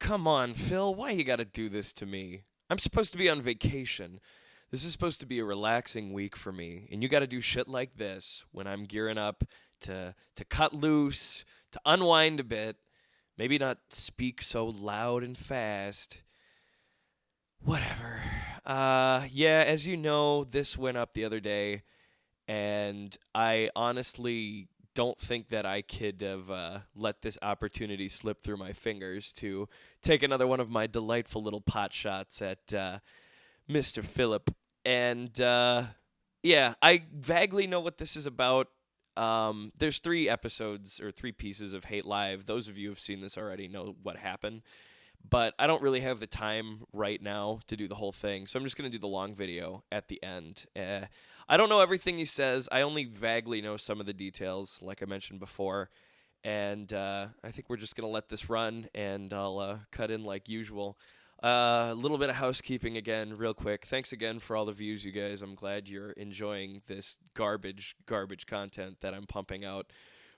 come on, Phil. Why you gotta do this to me? I'm supposed to be on vacation. This is supposed to be a relaxing week for me, and you gotta do shit like this when I'm gearing up to cut loose, to unwind a bit, maybe not speak so loud and fast. Whatever. Yeah, as you know, this went up the other day, and I honestly don't think that I could have let this opportunity slip through my fingers to take another one of my delightful little pot shots at Mr. Phillip. And yeah, I vaguely know what this is about. There's 3 episodes or 3 pieces of Hate Live. Those of you who've seen this already know what happened. But I don't really have the time right now to do the whole thing, so I'm just going to do the long video at the end. I don't know everything he says. I only vaguely know some of the details, like I mentioned before. And I think we're just going to let this run, and I'll cut in like usual. A little bit of housekeeping again, real quick. Thanks again for all the views, you guys. I'm glad you're enjoying this garbage content that I'm pumping out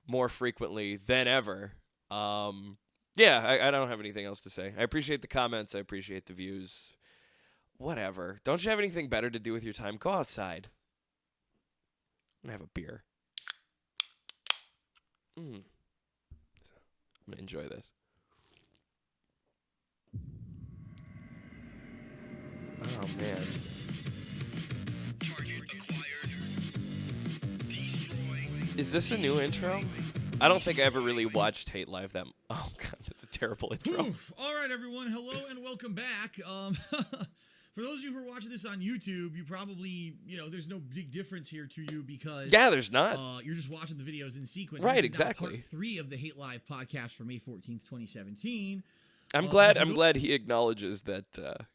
more frequently than ever. Yeah, I don't have anything else to say. I appreciate the comments. I appreciate the views. Whatever. Don't you have anything better to do with your time? Go outside. I'm going to have a beer. I'm going to enjoy this. Oh, man. Is this a new intro? I don't think I ever really watched Hate Live that. Oh god, that's a terrible intro. Oof. All right, everyone. Hello and welcome back. For those of you who are watching this on YouTube, you probably, there's no big difference here to you because there's not. You're just watching the videos in sequence. Right, this is exactly. Now part 3 of the Hate Live podcast for May 14th, 2017. I'm glad he acknowledges that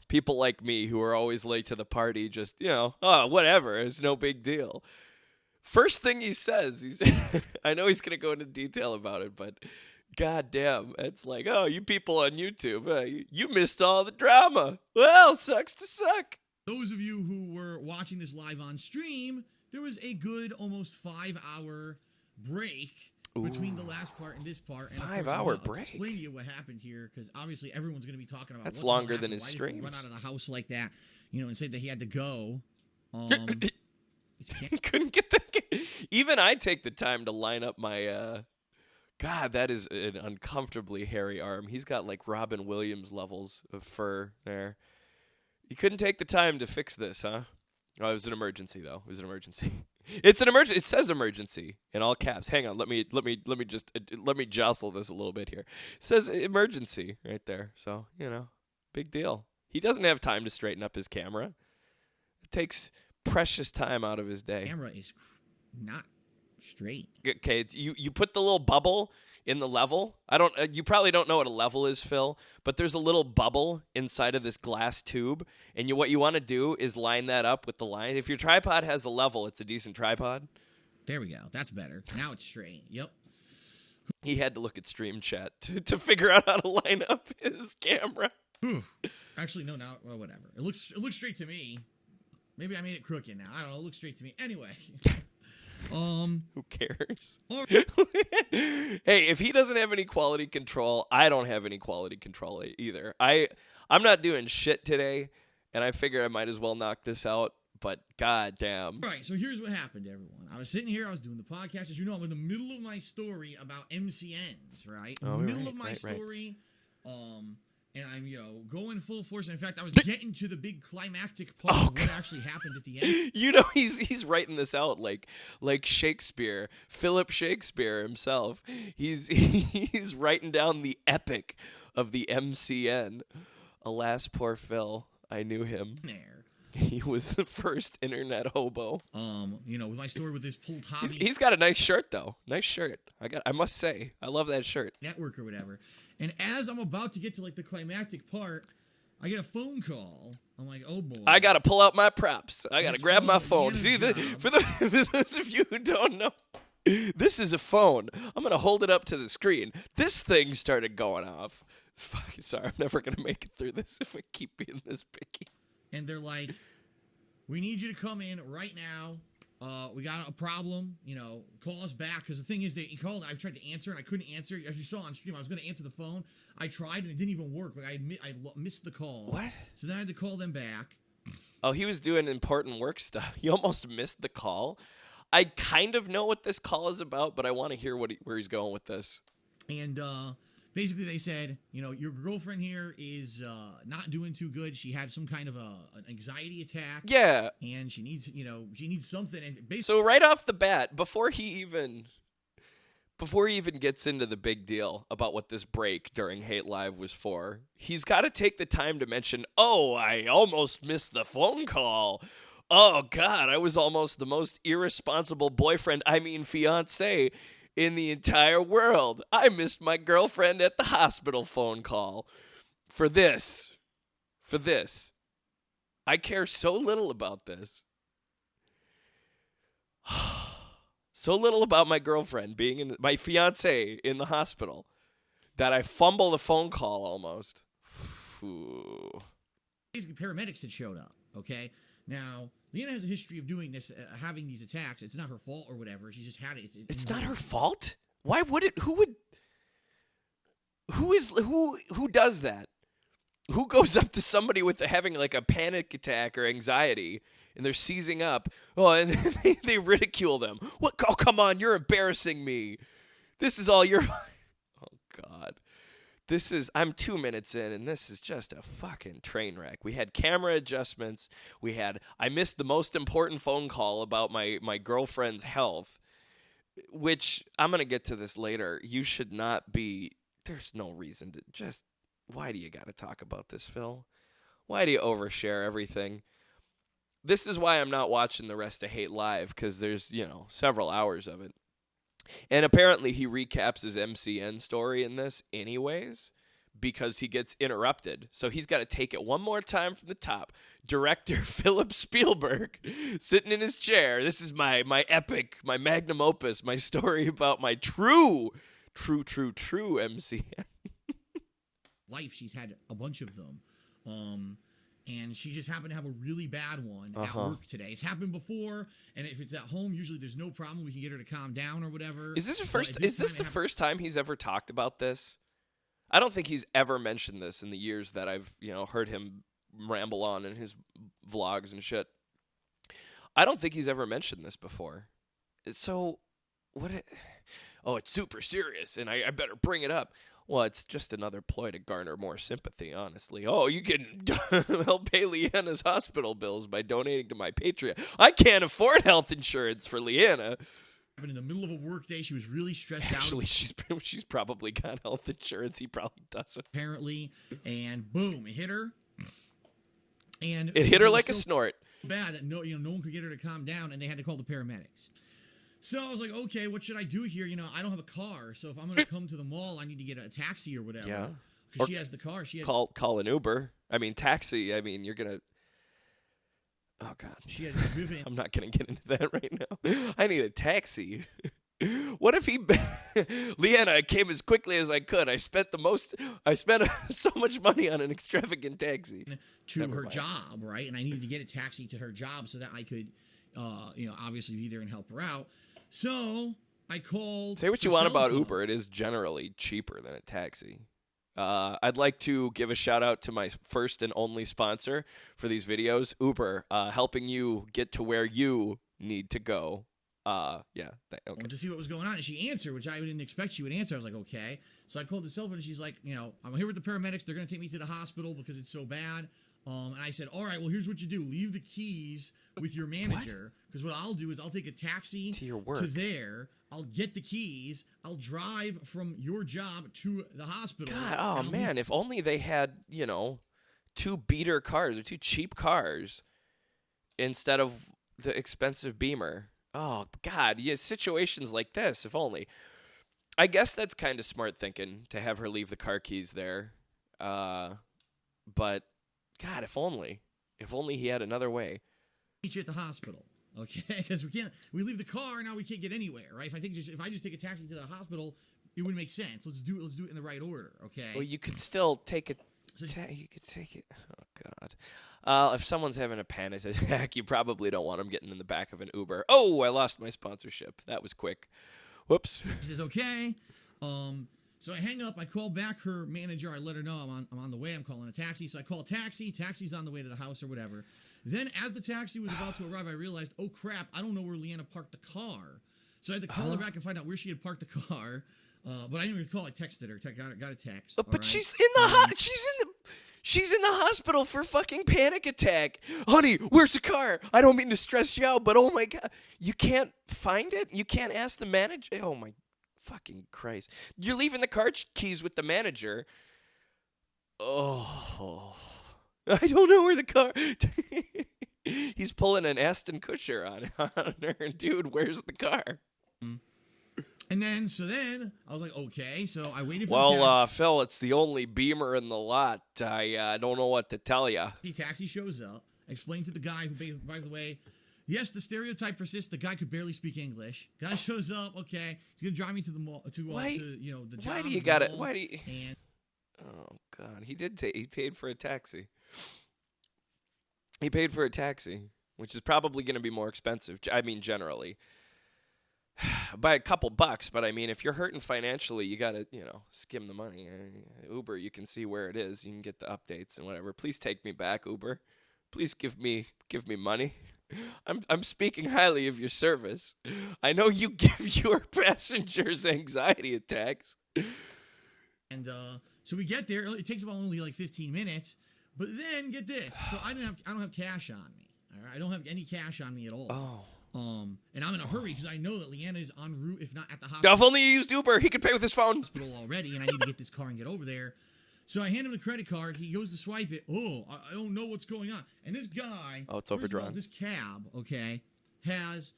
people like me who are always late to the party just whatever, it's no big deal. First thing he says, I know he's going to go into detail about it, but goddamn, it's like, oh, you people on YouTube, you missed all the drama. Well, sucks to suck. Those of you who were watching this live on stream, there was a good almost 5-hour break between the last part and this part. And 5-hour break? I'll explain to you what happened here, because obviously everyone's going to be talking about that's what longer than his Why streams. Did he run out of the house like that, and said that he had to go. Couldn't get the. Even I take the time to line up my. God, that is an uncomfortably hairy arm. He's got like Robin Williams levels of fur there. You couldn't take the time to fix this, huh? Oh, it was an emergency though. It was an emergency. It's an emergency. It says emergency in all caps. Hang on. Let me jostle this a little bit here. It says emergency right there. So big deal. He doesn't have time to straighten up his camera. It takes precious time out of his day. Camera is not straight. Okay, you put the little bubble in the level. You probably don't know what a level is, Phil, but there's a little bubble inside of this glass tube, and what you want to do is line that up with the line. If your tripod has a level, it's a decent tripod. There we go. That's better. Now it's straight. Yep. He had to look at Stream Chat to figure out how to line up his camera. Actually, no. Now, well, whatever. It looks straight to me. Maybe I made it crooked now. I don't know. It looks straight to me. Anyway. Who cares? Hey, if he doesn't have any quality control, I don't have any quality control either. I'm not doing shit today, and I figure I might as well knock this out, but goddamn. All right, so here's what happened, everyone. I was sitting here. I was doing the podcast. As you know, I'm in the middle of my story about MCNs, right? In the middle of my story. And I'm, going full force. And in fact, I was getting to the big climactic part of what actually happened at the end. He's writing this out like Shakespeare, Philip Shakespeare himself. He's writing down the epic of the MCN. Alas, poor Phil. I knew him. There. He was the first internet hobo. With my story with this pulled hobby. He's got a nice shirt though. Nice shirt. I must say, I love that shirt. Network or whatever. And as I'm about to get to like the climactic part, I get a phone call. I'm like, oh boy. I got to pull out my props. I got to grab my phone. See, for those of you who don't know, this is a phone. I'm going to hold it up to the screen. This thing started going off. Fucking sorry, I'm never going to make it through this if I keep being this picky. And they're like, we need you to come in right now. we got a problem, call us back. Because the thing is, he called, I tried to answer, and I couldn't answer. As you saw on stream, I was going to answer the phone. I tried, and it didn't even work. Like, I missed the call. What? So then I had to call them back. Oh, he was doing important work stuff. You almost missed the call. I kind of know what this call is about, but I want to hear where he's going with this. And basically they said, your girlfriend here is not doing too good. She had some kind of an anxiety attack. Yeah. And she needs something. And basically, so right off the bat, before he even gets into the big deal about what this break during Hate Live was for, he's got to take the time to mention, oh, I almost missed the phone call. Oh, God, I was almost the most irresponsible fiancé in the entire world. I missed my girlfriend at the hospital phone call. For this. I care so little about this. So little about my girlfriend being my fiancé in the hospital that I fumble the phone call almost. Ooh. Basically, paramedics had showed up, okay? Now, Leanna has a history of doing this, having these attacks. It's not her fault or whatever. She just had it. It's not her fault? Why would it? Who does that? Who goes up to somebody with having like a panic attack or anxiety and they're seizing up? Oh, and they ridicule them. What? Oh, come on, you're embarrassing me. This is all your. Oh God. I'm 2 minutes in, and this is just a fucking train wreck. We had camera adjustments. I missed the most important phone call about my girlfriend's health, which I'm going to get to this later. You should not be, there's no reason to just, why do you got to talk about this, Phil? Why do you overshare everything? This is why I'm not watching the rest of Hate Live, because there's, several hours of it. And apparently he recaps his MCN story in this anyways because he gets interrupted. So he's got to take it one more time from the top. Director Philip Spielberg sitting in his chair. This is my epic, my magnum opus, my story about my true MCN. Life, she's had a bunch of them. And she just happened to have a really bad one at work today. It's happened before, and if it's at home, usually there's no problem. We can get her to calm down or whatever. Is this the first time he's ever talked about this? I don't think he's ever mentioned this in the years that I've heard him ramble on in his vlogs and shit. I don't think he's ever mentioned this before. So what? It's super serious, and I better bring it up. Well, it's just another ploy to garner more sympathy, honestly. Oh, you can help pay Leanna's hospital bills by donating to my Patreon. I can't afford health insurance for Leanna. But in the middle of a work day, she was really stressed out. Actually, she's probably got health insurance. He probably doesn't. Apparently, and boom, it hit her. And it hit her like a snort. Bad that no one could get her to calm down, and they had to call the paramedics. So I was like, okay, what should I do here? I don't have a car, so if I'm going to come to the mall, I need to get a taxi or whatever. Yeah. Because she has the car. Call an Uber. Taxi. you're going to... Oh, God. She had driven... I'm not going to get into that right now. I need a taxi. What if Leanna, I came as quickly as I could. I spent so much money on an extravagant taxi. To her job, right? And I needed to get a taxi to her job so that I could, obviously be there and help her out. So I called. Say what you want about Uber. It is generally cheaper than a taxi. I'd like to give a shout out to my first and only sponsor for these videos, Uber, helping you get to where you need to go. Okay. I wanted to see what was going on, and she answered, which I didn't expect she would answer. I was like, okay. So I called the cell phone, and she's like, I'm here with the paramedics. They're going to take me to the hospital because it's so bad. And I said, all right, well, here's what you do. Leave the keys with your manager, because what I'll do is I'll take a taxi to your work. To there. I'll get the keys. I'll drive from your job to the hospital. God, man, if only they had, two beater cars or two cheap cars instead of the expensive Beamer. Oh, God, yeah, situations like this, if only. I guess that's kind of smart thinking to have her leave the car keys there. But, God, if only he had another way. Meet you at the hospital, okay? Because we leave the car, now we can't get anywhere, right? If I just take a taxi to the hospital, it wouldn't make sense. Let's do it in the right order, okay? Well, you could still take it. You could take it. Oh God. If someone's having a panic attack, you probably don't want them getting in the back of an Uber. Oh, I lost my sponsorship. That was quick. Whoops. She says, okay. So I hang up. I call back her manager. I let her know I'm on the way. I'm calling a taxi. So I call a taxi. Taxi's on the way to the house or whatever. Then as the taxi was about to arrive, I realized, oh, crap, I don't know where Leanna parked the car. So I had to call her back and find out where she had parked the car. But I didn't even call. I texted her. Got a text. But right? she's in the she's in the hospital for fucking panic attack. Honey, where's the car? I don't mean to stress you out, but oh my God. You can't find it? You can't ask the manager? Oh my fucking Christ. You're leaving the car keys with the manager. Oh. I don't know where the car... He's pulling an Aston Kutcher on her. Dude, where's the car? And then I was like, okay. So I waited for Well, Phil, it's the only Beamer in the lot. I don't know what to tell you. The taxi shows up. Explain to the guy who, by the way, yes, the stereotype persists. The guy could barely speak English. Guy shows up. Okay, he's gonna drive me to the mall to the job. Why do you got it? Why do you? Oh God, he did. He paid for a taxi. He paid for a taxi, which is probably going to be more expensive. I mean, generally, by a couple bucks. But I mean, if you're hurting financially, you got to, skim the money. Uber, you can see where it is. You can get the updates and whatever. Please take me back, Uber. Please give me money. I'm speaking highly of your service. I know you give your passengers anxiety attacks. And so we get there. It takes about only like 15 minutes. But then get this. So I don't have cash on me. All right? I don't have any cash on me at all. Oh. And I'm in a hurry because I know that Leanna is en route, if not at the hospital. If only you used Uber, he could pay with his phone. Hospital already, and I need to get this car and get over there. So I hand him the credit card. He goes to swipe it. Oh, I don't know what's going on. And this guy, it's overdrawn. This cab, okay, has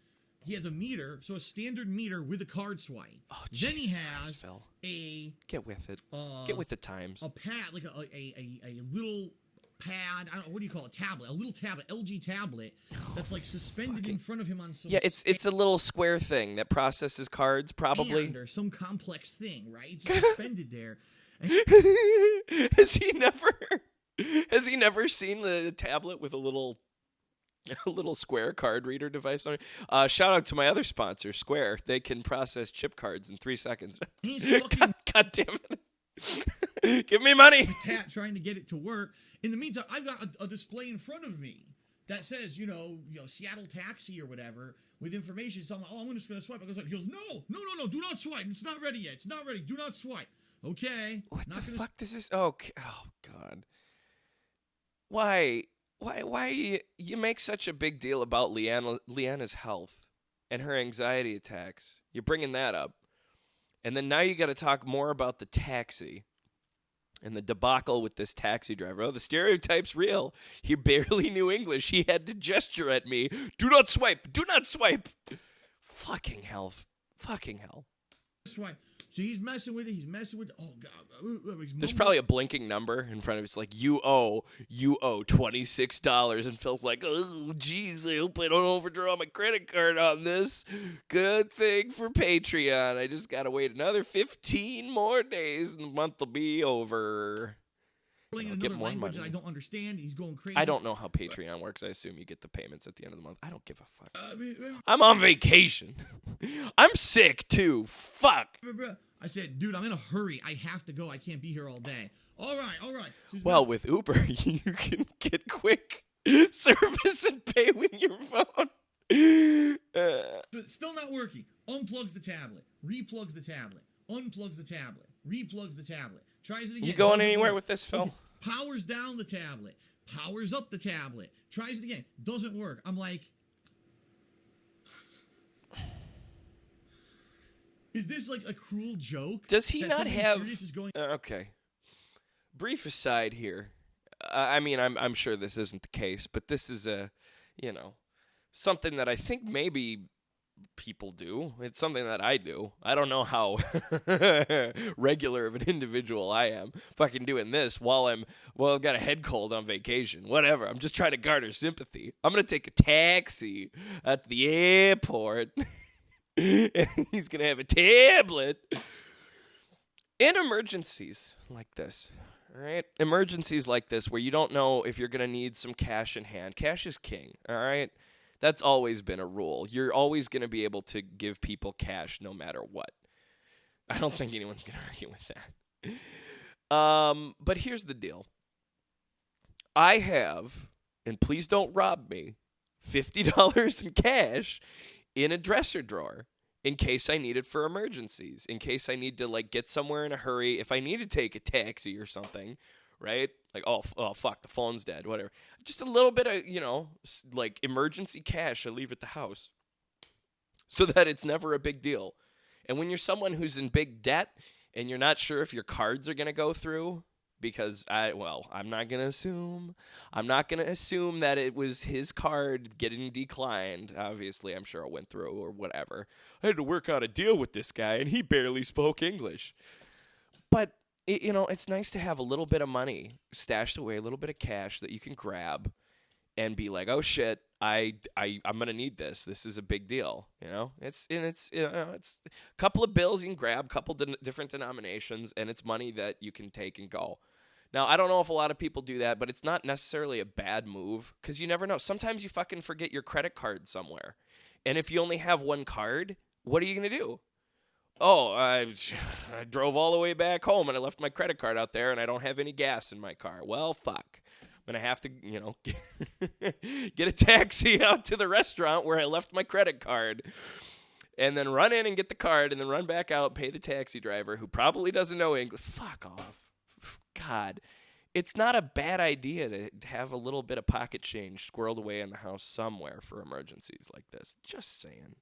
a meter, so a standard meter with a card swipe. Oh, then he has Christ, Phil. Get with the times. A pad, like a little pad. I don't know, what do you call it? Tablet. A little tablet, LG tablet that's like suspended in front of him on some. Yeah, it's a little square thing that processes cards, probably. Or some complex thing, right? It's suspended there. Has he never seen the tablet with a little Square card reader device on it? Shout out to my other sponsor, Square. They can process chip cards in 3 seconds. He's fucking God damn it. Give me money. Trying to get it to work. In the meantime, I've got a display in front of me that says, Seattle Taxi or whatever with information. So I'm like, I'm just going to swipe. I go swipe. He goes, no, do not swipe. It's not ready yet. It's not ready. Do not swipe. Okay. What the fuck does this? Oh God. Why you make such a big deal about Leanna's health and her anxiety attacks? You're bringing that up. And then now you got to talk more about the taxi and the debacle with this taxi driver. Oh, the stereotype's real. He barely knew English. He had to gesture at me. Do not swipe. Do not swipe. Fucking hell. Swipe. So he's messing with it. Oh God. There's probably a blinking number in front of it. It's like, you owe $26. And Phil's like, oh, geez, I hope I don't overdraw my credit card on this. Good thing for Patreon. I just got to wait another 15 more days and the month will be over. In another language that I don't understand. He's going crazy. I don't know how Patreon works. I assume you get the payments at the end of the month. I don't give a fuck. I'm on vacation. I'm sick, too. Fuck. I said, dude, I'm in a hurry. I have to go. I can't be here all day. All right. So well, with Uber, you can get quick service and pay with your phone. But still not working. Unplugs the tablet. Replugs the tablet. Unplugs the tablet. Replugs the tablet. Tries it again. You going anywhere with this, Phil? Okay. Powers down the tablet. Powers up the tablet. Tries it again. Doesn't work. I'm like, is this like a cruel joke? Does he not have... Is going... Okay. Brief aside here. I mean, I'm sure this isn't the case, but this is something that I think maybe people do. It's something that I do. I don't know how regular of an individual I am. Fucking doing this while I've got a head cold on vacation. Whatever. I'm just trying to garner sympathy. I'm going to take a taxi at the airport. And he's going to have a tablet. In emergencies like this, all right? Emergencies like this where you don't know if you're going to need some cash in hand. Cash is king, all right? That's always been a rule. You're always going to be able to give people cash no matter what. I don't think anyone's going to argue with that. But here's the deal. I have, and please don't rob me, $50 in cash in a dresser drawer in case I need it for emergencies, in case I need to, like, get somewhere in a hurry, if I need to take a taxi or something, right? Like, oh, fuck, the phone's dead, whatever. Just a little bit of, like, emergency cash I leave at the house so that it's never a big deal. And when you're someone who's in big debt and you're not sure if your cards are going to go through, because I'm not going to assume. I'm not going to assume that it was his card getting declined. Obviously, I'm sure it went through or whatever. I had to work out a deal with this guy, and he barely spoke English. But, it's nice to have a little bit of money stashed away, a little bit of cash that you can grab and be like, oh, shit, I'm going to need this. This is a big deal, It's a couple of bills you can grab, a couple different denominations, and it's money that you can take and go. Now, I don't know if a lot of people do that, but it's not necessarily a bad move because you never know. Sometimes you fucking forget your credit card somewhere. And if you only have one card, what are you going to do? Oh, I drove all the way back home and I left my credit card out there and I don't have any gas in my car. Well, fuck. I'm going to have to, get a taxi out to the restaurant where I left my credit card and then run in and get the card and then run back out, pay the taxi driver who probably doesn't know English. Fuck off. God, it's not a bad idea to have a little bit of pocket change squirreled away in the house somewhere for emergencies like this. Just saying.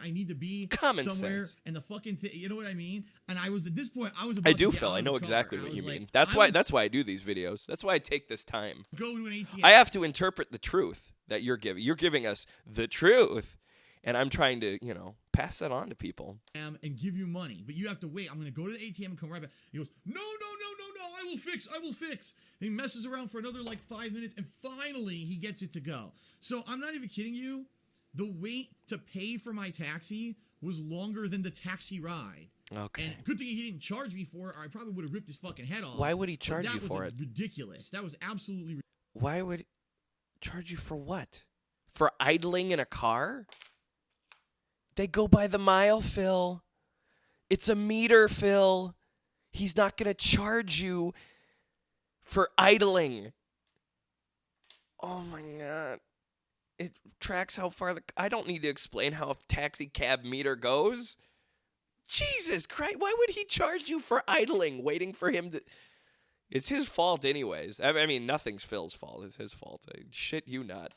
I need to be common somewhere, sense. And the fucking thing, you know what I mean? And I was at this point, I was about I do, to get Phil. out I of know the exactly car. what you mean. Like, That's why I do these videos. That's why I take this time. Go to an ATM. I have to interpret the truth that you're giving. You're giving us the truth, and I'm trying to, pass that on to people. And give you money, but you have to wait. I'm going to go to the ATM and come right back. He goes, no, I will fix. And he messes around for another 5 minutes, and finally he gets it to go. So I'm not even kidding you. The wait to pay for my taxi was longer than the taxi ride. Okay. And good thing he didn't charge me for it, or I probably would have ripped his fucking head off. Why would he charge you for it? That was ridiculous. That was absolutely ridiculous. Why would he charge you for what? For idling in a car? They go by the mile, Phil. It's a meter, Phil. He's not going to charge you for idling. Oh, my God. It tracks how far I don't need to explain how a taxi cab meter goes. Jesus Christ, why would he charge you for idling, waiting for him to... It's his fault anyways. I mean, nothing's Phil's fault. It's his fault. Shit you not.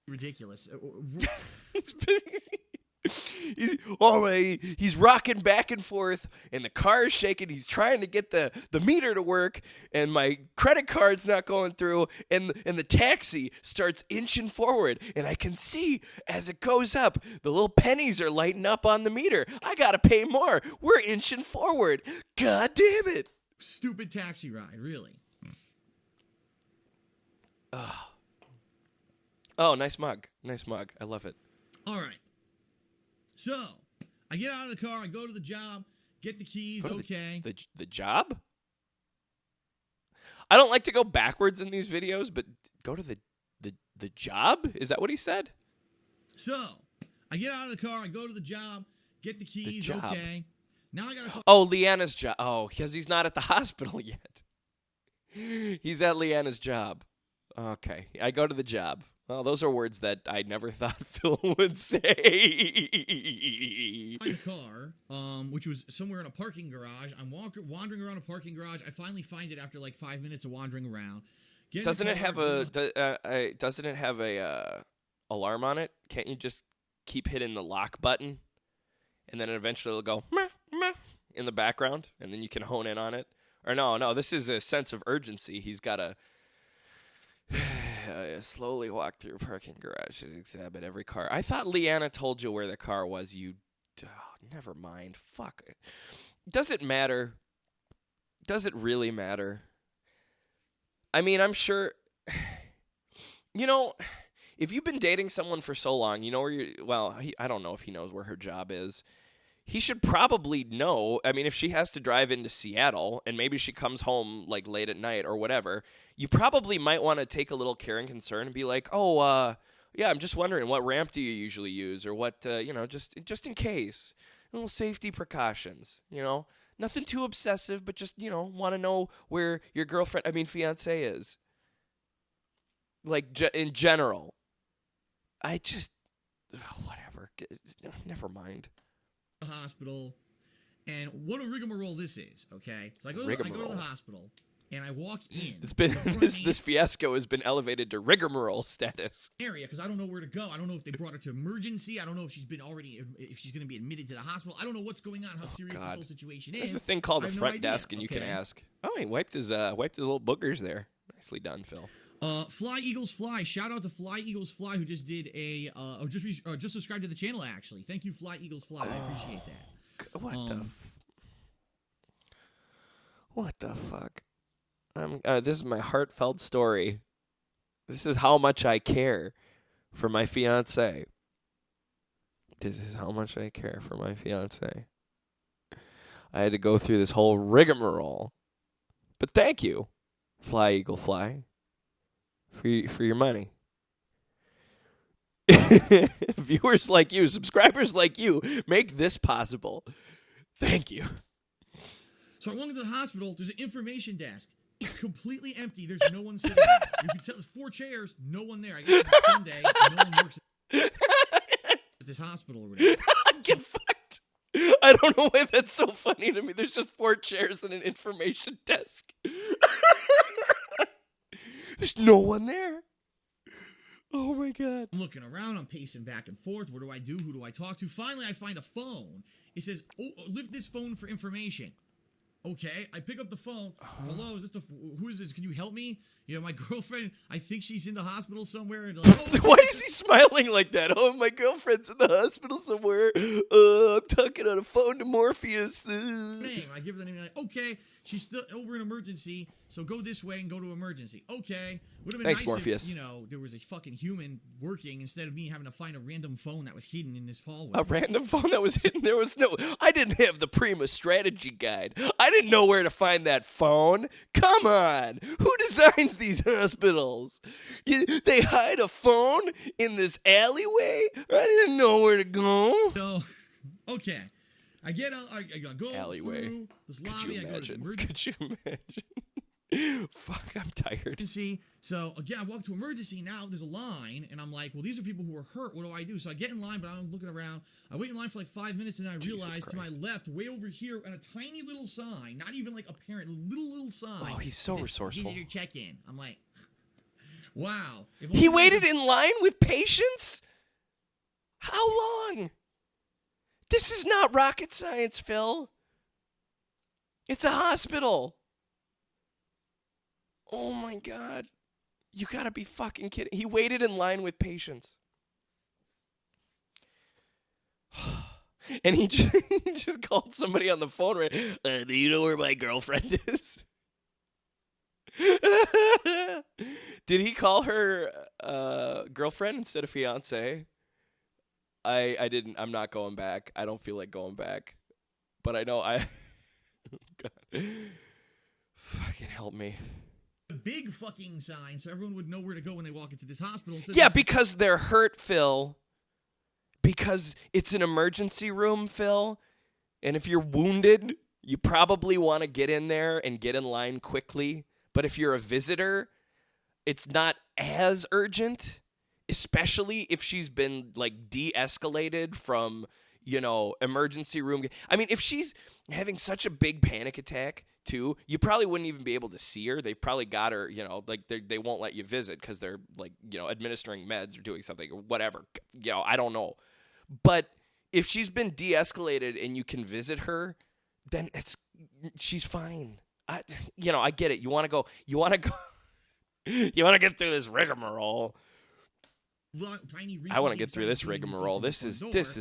Ridiculous. He's rocking back and forth, and the car is shaking. He's trying to get the meter to work, and my credit card's not going through, and the taxi starts inching forward, and I can see as it goes up, the little pennies are lighting up on the meter. I gotta pay more. We're inching forward. God damn it. Stupid taxi ride, really. Oh, nice mug. I love it. All right. So, I get out of the car, I go to the job, get the keys, okay. The job? I don't like to go backwards in these videos, but go to the job? Is that what he said? So, I get out of the car, I go to the job, get the keys, okay. Now I gotta... Leanna's job. Oh, because he's not at the hospital yet. He's at Leanna's job. Okay, I go to the job. Well, those are words that I never thought Phil would say. My car, which was somewhere in a parking garage. I'm wandering around a parking garage. I finally find it after 5 minutes of wandering around. Doesn't it have a alarm on it? Can't you just keep hitting the lock button, and then eventually it'll go meh, meh, in the background, and then you can hone in on it? Or no, this is a sense of urgency. He's got to slowly walk through a parking garage and examine every car. I thought Leanna told you where the car was. Never mind. Fuck it. Does it matter? Does it really matter? I mean, I'm sure... if you've been dating someone for so long, where I don't know if he knows where her job is. he should probably know. I mean, if she has to drive into Seattle and maybe she comes home like late at night or whatever, you probably might want to take a little care and concern and be like, oh, yeah, I'm just wondering, what ramp do you usually use, or what, just in case, little safety precautions, nothing too obsessive, but just, want to know where your fiancé is. Like, in general. I just, whatever, never mind. The hospital, and what a rigmarole this is, okay? So I go to the hospital, and I walk in. This fiasco has been elevated to rigmarole status. Area, because I don't know where to go. I don't know if they brought her to emergency. I don't know if she's going to be admitted to the hospital. I don't know what's going on, how serious this whole situation is. There's a thing called a front desk, and you can ask. Oh, he wiped his little boogers there. Nicely done, Phil. Fly Eagles Fly. Shout out to Fly Eagles Fly, who just did just subscribed to the channel, actually. Thank you, Fly Eagles Fly. I appreciate that. What the fuck? This is my heartfelt story. This is how much I care for my fiancé. This is how much I care for my fiancé. I had to go through this whole rigmarole. But thank you, Fly Eagle Fly, for your money. Viewers like you, subscribers like you, make this possible. Thank you. So I walk into the hospital. There's an information desk. It's completely empty. There's no one sitting there. You can tell there's 4 chairs, no one there. I guess it's Sunday. No one works at this hospital or whatever. Get fucked. I don't know why that's so funny to me. There's just 4 chairs and an information desk. There's no one there. Oh my God. I'm looking around. I'm pacing back and forth. What do I do? Who do I talk to? Finally, I find a phone. It says, lift this phone for information. Okay, I pick up the phone. Hello, who is this? Can you help me? My girlfriend, I think she's in the hospital somewhere. And why is he smiling like that? Oh, my girlfriend's in the hospital somewhere. I'm talking on a phone to Morpheus. Name. I give her the name. Like, okay, she's still over in emergency, so go this way and go to emergency. Okay. Would have been Thanks, nice Morpheus. If, there was a fucking human working instead of me having to find a random phone that was hidden in this hallway. A random phone that was hidden? I didn't have the Prima strategy guide. I didn't know where to find that phone. Come on. Who designs these hospitals? They hide a phone in this alleyway? I didn't know where to go. So, okay. I get out, I go alleyway. Through this lobby. Could you imagine? Fuck, I'm tired. So again, I walk to emergency. Now there's a line, and I'm like, well, these are people who are hurt. What do I do? So I get in line, but I'm looking around. I wait in line for like 5 minutes, and I realize to my left, way over here, on a tiny little sign, not even like apparent, little sign. Oh, he's so resourceful. Visitor check-in. I'm like, wow. He waited in line with patience? How long? This is not rocket science, Phil. It's a hospital. Oh my God. You gotta be fucking kidding. He waited in line with patience. And he just called somebody on the phone, right? Do you know where my girlfriend is? Did he call her girlfriend instead of fiancé? I didn't. I'm not going back. I don't feel like going back. But I know God. Fucking help me. A big fucking sign so everyone would know where to go when they walk into this hospital. Yeah, because they're hurt, Phil. Because it's an emergency room, Phil. And if you're wounded, you probably want to get in there and get in line quickly. But if you're a visitor, it's not as urgent, especially if she's been like de-escalated from, emergency room. I mean, if she's having such a big panic attack, too, you probably wouldn't even be able to see her. They've probably got her, they won't let you visit because they're administering meds or doing something or whatever. I don't know. But if she's been de-escalated and you can visit her, then she's fine. I get it. You want to get through this rigmarole. I want to get through this rigmarole. This is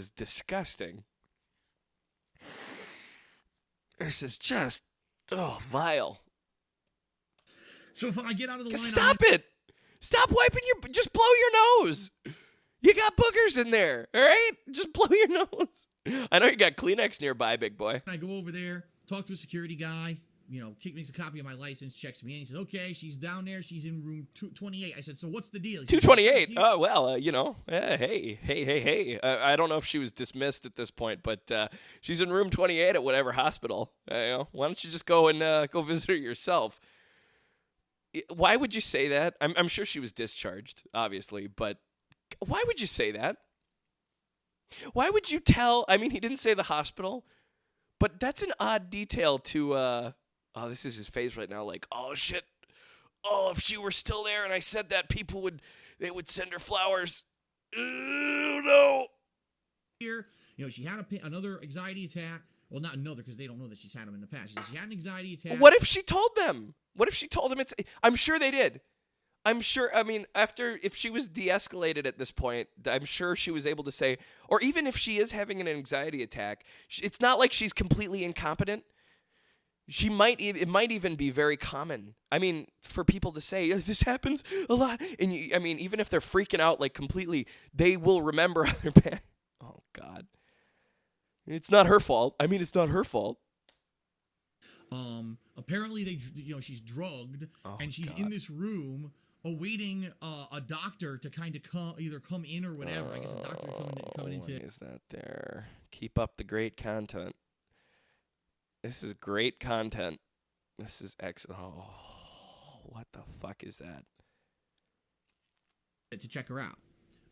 disgusting. This is just vile. So if I get out of the line, stop it! Stop wiping just blow your nose. You got boogers in there, all right? Just blow your nose. I know you got Kleenex nearby, big boy. I go over there, talk to a security guy. Makes a copy of my license, checks me in. He says, okay, she's down there. She's in room 228. I said, so what's the deal? 228? Oh, well, hey. I don't know if she was dismissed at this point, but she's in room 28 at whatever hospital. Why don't you just go and go visit her yourself? Why would you say that? I'm sure she was discharged, obviously, but why would you say that? Why would you tell? I mean, he didn't say the hospital, but that's an odd detail to... Oh, this is his face right now. Like, oh shit. Oh, if she were still there and I said that, they would send her flowers. Oh no. Here, she had another anxiety attack. Well, not another, because they don't know that she's had them in the past. She had an anxiety attack. What if she told them? What if she told them I'm sure they did. I'm sure, if she was de-escalated at this point, I'm sure she was able to say, or even if she is having an anxiety attack, it's not like she's completely incompetent. It might even be very common. I mean, for people to say, this happens a lot. And even if they're freaking out like completely, they will remember other bad. Oh, God. It's not her fault. It's not her fault. Apparently she's drugged and she's in this room awaiting a doctor to kind of come in or whatever. I guess a doctor coming into. Why is that there? Keep up the great content. This is great content. This is excellent. Oh, what the fuck is that? To check her out.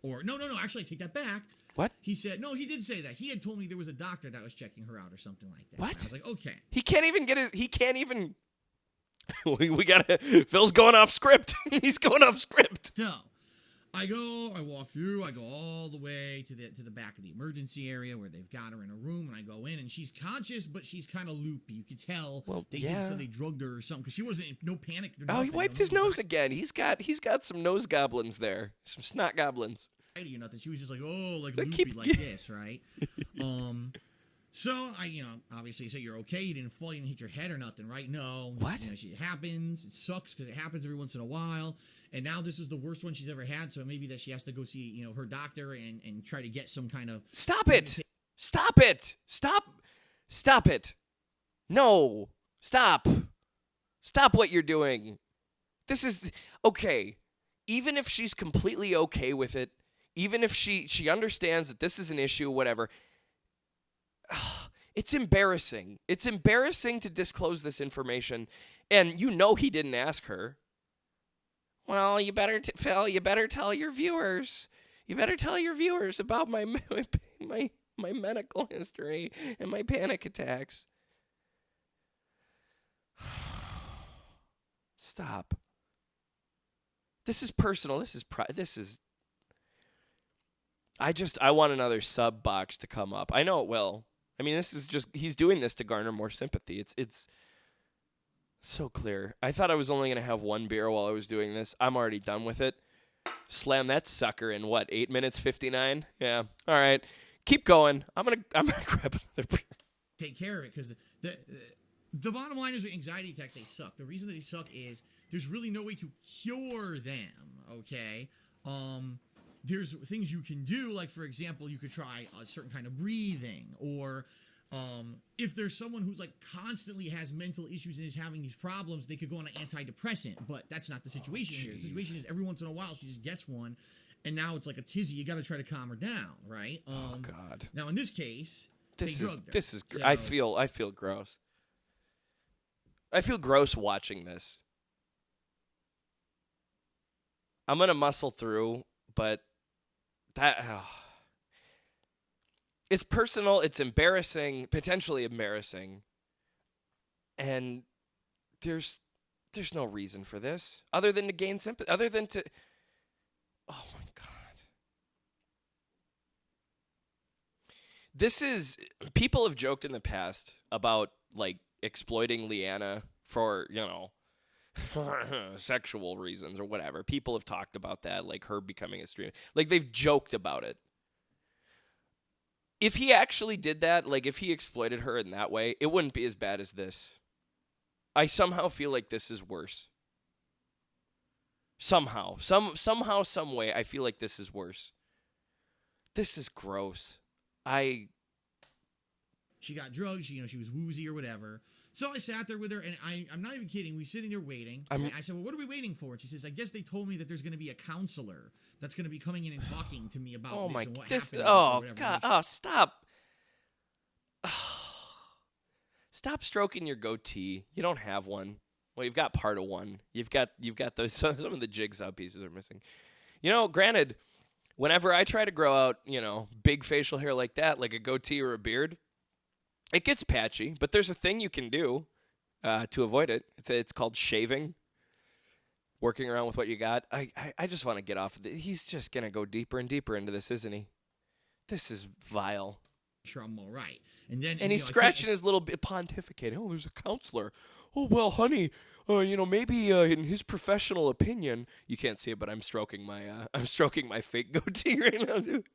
Or, no. Actually, I take that back. What? He said, no, he did say that. He had told me there was a doctor that was checking her out or something like that. What? And I was like, okay. He can't even. we gotta. Phil's going off script. He's going off script. So, I walk through, I go all the way to the back of the emergency area where they've got her in a room, and I go in, and she's conscious, but she's kind of loopy. You could tell they drugged her or something, because she wasn't, no panic. He wiped his nose again. He's got some nose goblins there, some snot goblins. Or nothing. She was just like, loopy like this, right? So I, obviously say you're okay. You didn't fall. You didn't hit your head or nothing, right? No. What? It happens. It sucks because it happens every once in a while. And now this is the worst one she's ever had. So maybe that she has to go see, her doctor and try to get some kind of. Stop it! Stop it! Stop it! No! Stop! Stop what you're doing. This is okay. Even if she's completely okay with it, even if she understands that this is an issue, whatever. It's embarrassing. It's embarrassing to disclose this information, and he didn't ask her. Well, you better Phil. You better tell your viewers. You better tell your viewers about my medical history and my panic attacks. Stop. This is personal. This is. I want another sub box to come up. I know it will. This is just, he's doing this to garner more sympathy. It's so clear. I thought I was only going to have one beer while I was doing this. I'm already done with it. Slam that sucker in 8 minutes 59? Yeah. All right. Keep going. I'm going to grab another beer. Take care of it, because the bottom line is with anxiety attacks, they suck. The reason they suck is there's really no way to cure them, okay? There's things you can do, like, for example, you could try a certain kind of breathing, or if there's someone who's, constantly has mental issues and is having these problems, they could go on an antidepressant, but that's not the situation here. The situation is every once in a while she just gets one, and now it's like a tizzy. You got to try to calm her down, right? Oh, God. Now, in this case, this is so, I feel gross. I feel gross watching this. I'm going to muscle through, but it's personal, it's embarrassing, potentially embarrassing, and there's no reason for this other than to gain sympathy, other than to, oh my God. People have joked in the past about, exploiting Leanna for, sexual reasons or whatever. People have talked about that, her becoming a streamer. They've joked about it. If he actually did that, if he exploited her in that way, it wouldn't be as bad as this. I somehow feel like this is worse. Somehow, some way, I feel like this is worse. This is gross. She got drugs. She was woozy or whatever. So I sat there with her, and I'm not even kidding. We sitting there waiting. And I said, well, what are we waiting for? And she says, I guess they told me that there's going to be a counselor that's going to be coming in and talking to me about this and what happened. Oh, God. Oh, stop. Stop stroking your goatee. You don't have one. Well, you've got part of one. You've got those. Some of the jigsaw pieces are missing. Granted, whenever I try to grow out, big facial hair like that, like a goatee or a beard, it gets patchy, but there's a thing you can do to avoid it. It's called shaving, working around with what you got. I just want to get off of it. He's just going to go deeper and deeper into this, isn't he? This is vile. Sure, I'm all right. And he's scratching his little bit, pontificating. Oh, there's a counselor. Oh, well, honey, maybe in his professional opinion, you can't see it, but I'm stroking my fake goatee right now, dude.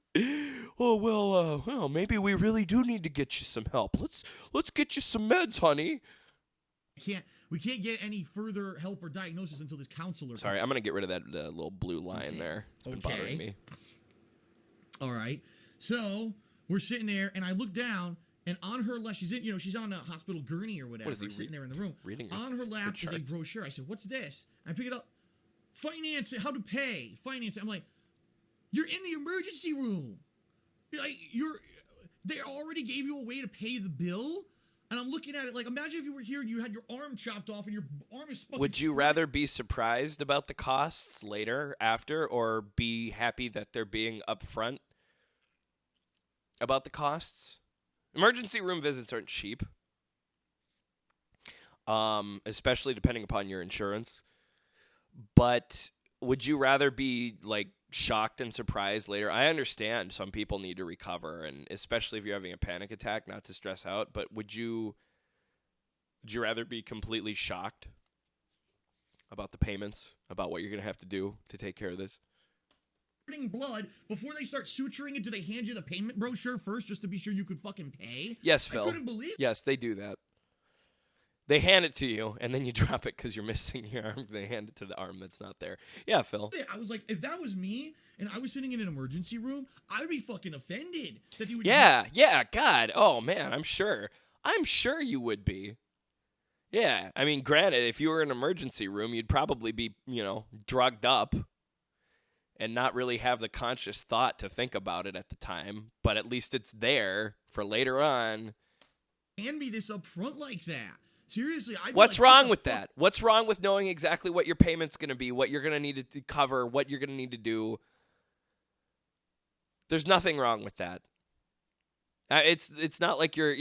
Oh, well, maybe we really do need to get you some help. Let's get you some meds, honey. We can't get any further help or diagnosis until this counselor. Sorry, I'm gonna get rid of that little blue line there. It's been bothering me. All right, so we're sitting there, and I look down, and on her lap, she's on a hospital gurney or whatever. What is he sitting there in the room? Reading on her lap is a brochure. I said, "What's this?" I pick it up. Finance, how to pay. Finance. I'm like, you're in the emergency room. They already gave you a way to pay the bill. And I'm looking at it like, imagine if you were here and you had your arm chopped off and your arm is fucking... Would you rather be surprised about the costs later, after, or be happy that they're being upfront about the costs? Emergency room visits aren't cheap, especially depending upon your insurance. But would you rather be, shocked and surprised later? I understand some people need to recover, and especially if you're having a panic attack, not to stress out, but would you rather be completely shocked about the payments, about what you're going to have to do to take care of this? Blood before they start suturing it. Do they hand you the payment brochure first just to be sure you could fucking pay? Yes, Phil. I couldn't believe it. Yes, they do that. They hand it to you, and then you drop it because you're missing your arm. They hand it to the arm that's not there. Yeah, Phil. I was like, if that was me, and I was sitting in an emergency room, I would be fucking offended that you would... Yeah, God. Oh, man, I'm sure you would be. Yeah, I mean, granted, if you were in an emergency room, you'd probably be, drugged up and not really have the conscious thought to think about it at the time, but at least it's there for later on. Hand me this up front like that. Seriously, what's wrong with that? What's wrong with knowing exactly what your payment's going to be, what you're going to need to cover, what you're going to need to do? There's nothing wrong with that. It's not like you're,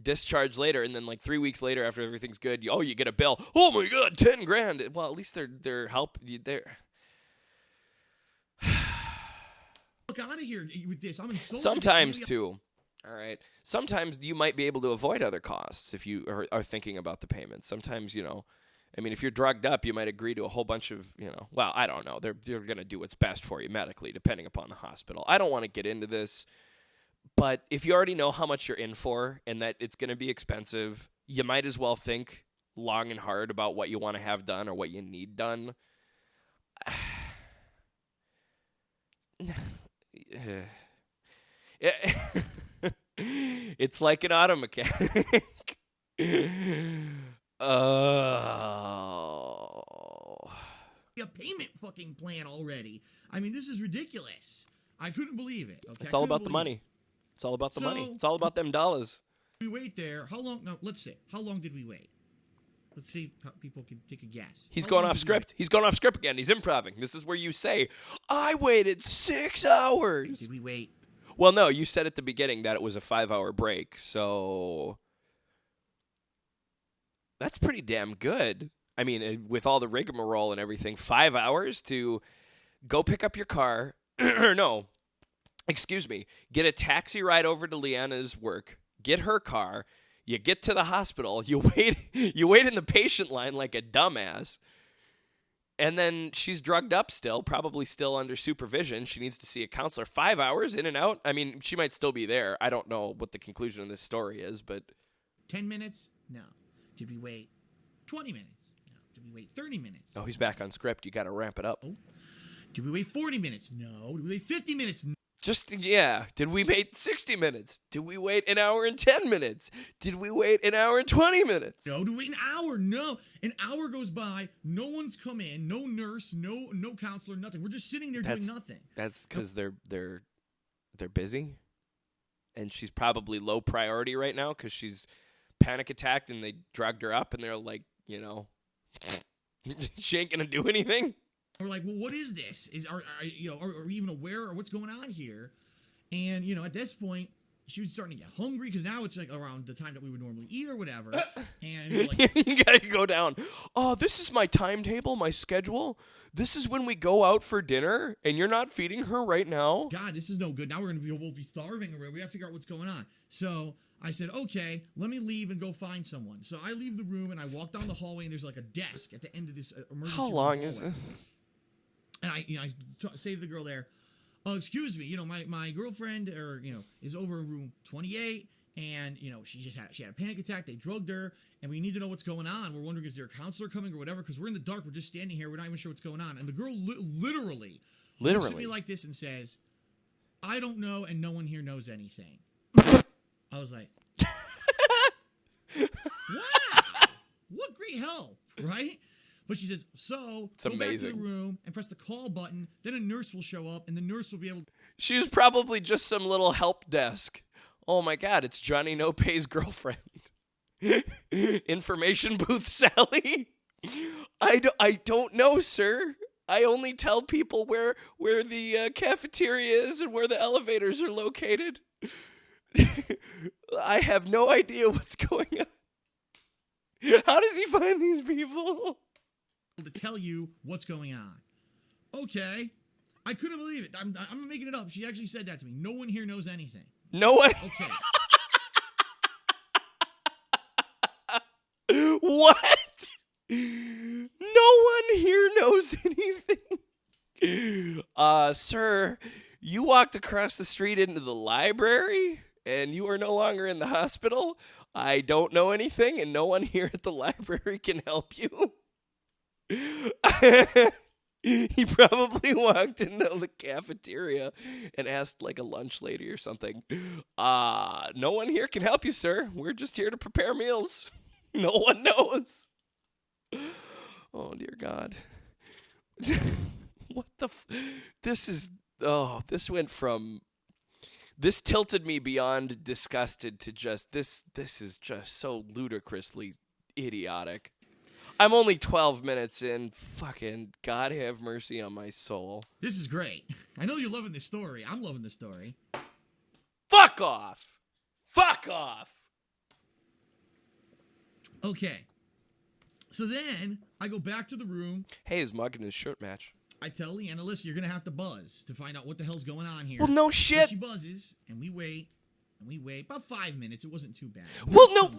discharged later and then 3 weeks later after everything's good, you get a bill. Oh my God, $10,000. Well, at least they're help. They're look out of here with this. I'm in so sometimes too. All right. Sometimes you might be able to avoid other costs if you are thinking about the payments. Sometimes, if you're drugged up, you might agree to a whole bunch of, well, I don't know. They're going to do what's best for you medically, depending upon the hospital. I don't want to get into this, but if you already know how much you're in for and that it's going to be expensive, you might as well think long and hard about what you want to have done or what you need done. It's like an auto mechanic. Oh. A payment fucking plan already. I mean, this is ridiculous. I couldn't believe it. Okay? It's all about the money. It's all about the money. It's all about them dollars. We wait there. How long? No, let's see. How long did we wait? Let's see how people can take a guess. He's going off script. He's going off script again. He's improving. This is where you say, I waited 6 hours. Did we wait? Well, no, you said at the beginning that it was a 5-hour break, so that's pretty damn good. I mean, with all the rigmarole and everything, 5 hours to go pick up your car, no, excuse me, get a taxi ride over to Leanna's work, get her car, you get to the hospital, you wait in the patient line like a dumbass. And then she's drugged up still, probably still under supervision. She needs to see a counselor. 5 hours in and out? I mean, she might still be there. I don't know what the conclusion of this story is, but... 10 minutes? No. Did we wait 20 minutes? No. Did we wait 30 minutes? Oh, he's back on script. You got to ramp it up. Oh. Did we wait 40 minutes? No. Did we wait 50 minutes? No. Did we wait 60 minutes? Did we wait an hour and 10 minutes? Did we wait an hour and 20 minutes? No, to wait an hour. No. An hour goes by. No one's come in. No nurse, no counselor, nothing. We're just sitting there doing nothing. That's because they're busy. And she's probably low priority right now because she's panic attacked and they drugged her up and they're like, she ain't gonna do anything. We're like, well, what is this? Are we even aware of what's going on here? And at this point, she was starting to get hungry because now it's like around the time that we would normally eat or whatever. And you're like, you gotta go down. Oh, this is my timetable, my schedule. This is when we go out for dinner, and you're not feeding her right now. God, this is no good. Now we'll be starving, or we have to figure out what's going on. So I said, okay, let me leave and go find someone. So I leave the room and I walk down the hallway, and there's like a desk at the end of this emergency room. How long is this? And I say to the girl there, excuse me, my girlfriend is over in room 28, and she had a panic attack. They drugged her, and we need to know what's going on. We're wondering, is there a counselor coming or whatever? Because we're in the dark. We're just standing here. We're not even sure what's going on. And the girl literally looks at me like this and says, "I don't know, and no one here knows anything." I was like, wow, what great help, right? But she says, so it's go amazing. Back to the room and press the call button. Then a nurse will show up, and the nurse will be able to... She was probably just some little help desk. Oh, my God, it's Johnny No Pay's girlfriend. Information booth Sally. I don't know, sir. I only tell people where the cafeteria is and where the elevators are located. I have no idea what's going on. How does he find these people? To tell you what's going on. Okay. I couldn't believe it. I'm making it up. She actually said that to me. No one here knows anything. No one? Okay. What? No one here knows anything. Sir, you walked across the street into the library and you are no longer in the hospital. I don't know anything and no one here at the library can help you. He probably walked into the cafeteria and asked like a lunch lady or something. No one here can help you, sir. We're just here to prepare meals. No one knows. Oh, dear God. What the this went from... This tilted me beyond disgusted to just... This is just so ludicrously idiotic. I'm only 12 minutes in. Fucking God have mercy on my soul. This is great. I know you're loving this story. I'm loving this story. Fuck off. Fuck off. Okay. So then I go back to the room. Hey, his mug and his shirt match. I tell Leanna, listen, you're going to have to buzz to find out what the hell's going on here. Well, no shit. So she buzzes, and we wait. About 5 minutes. It wasn't too bad. Well, no.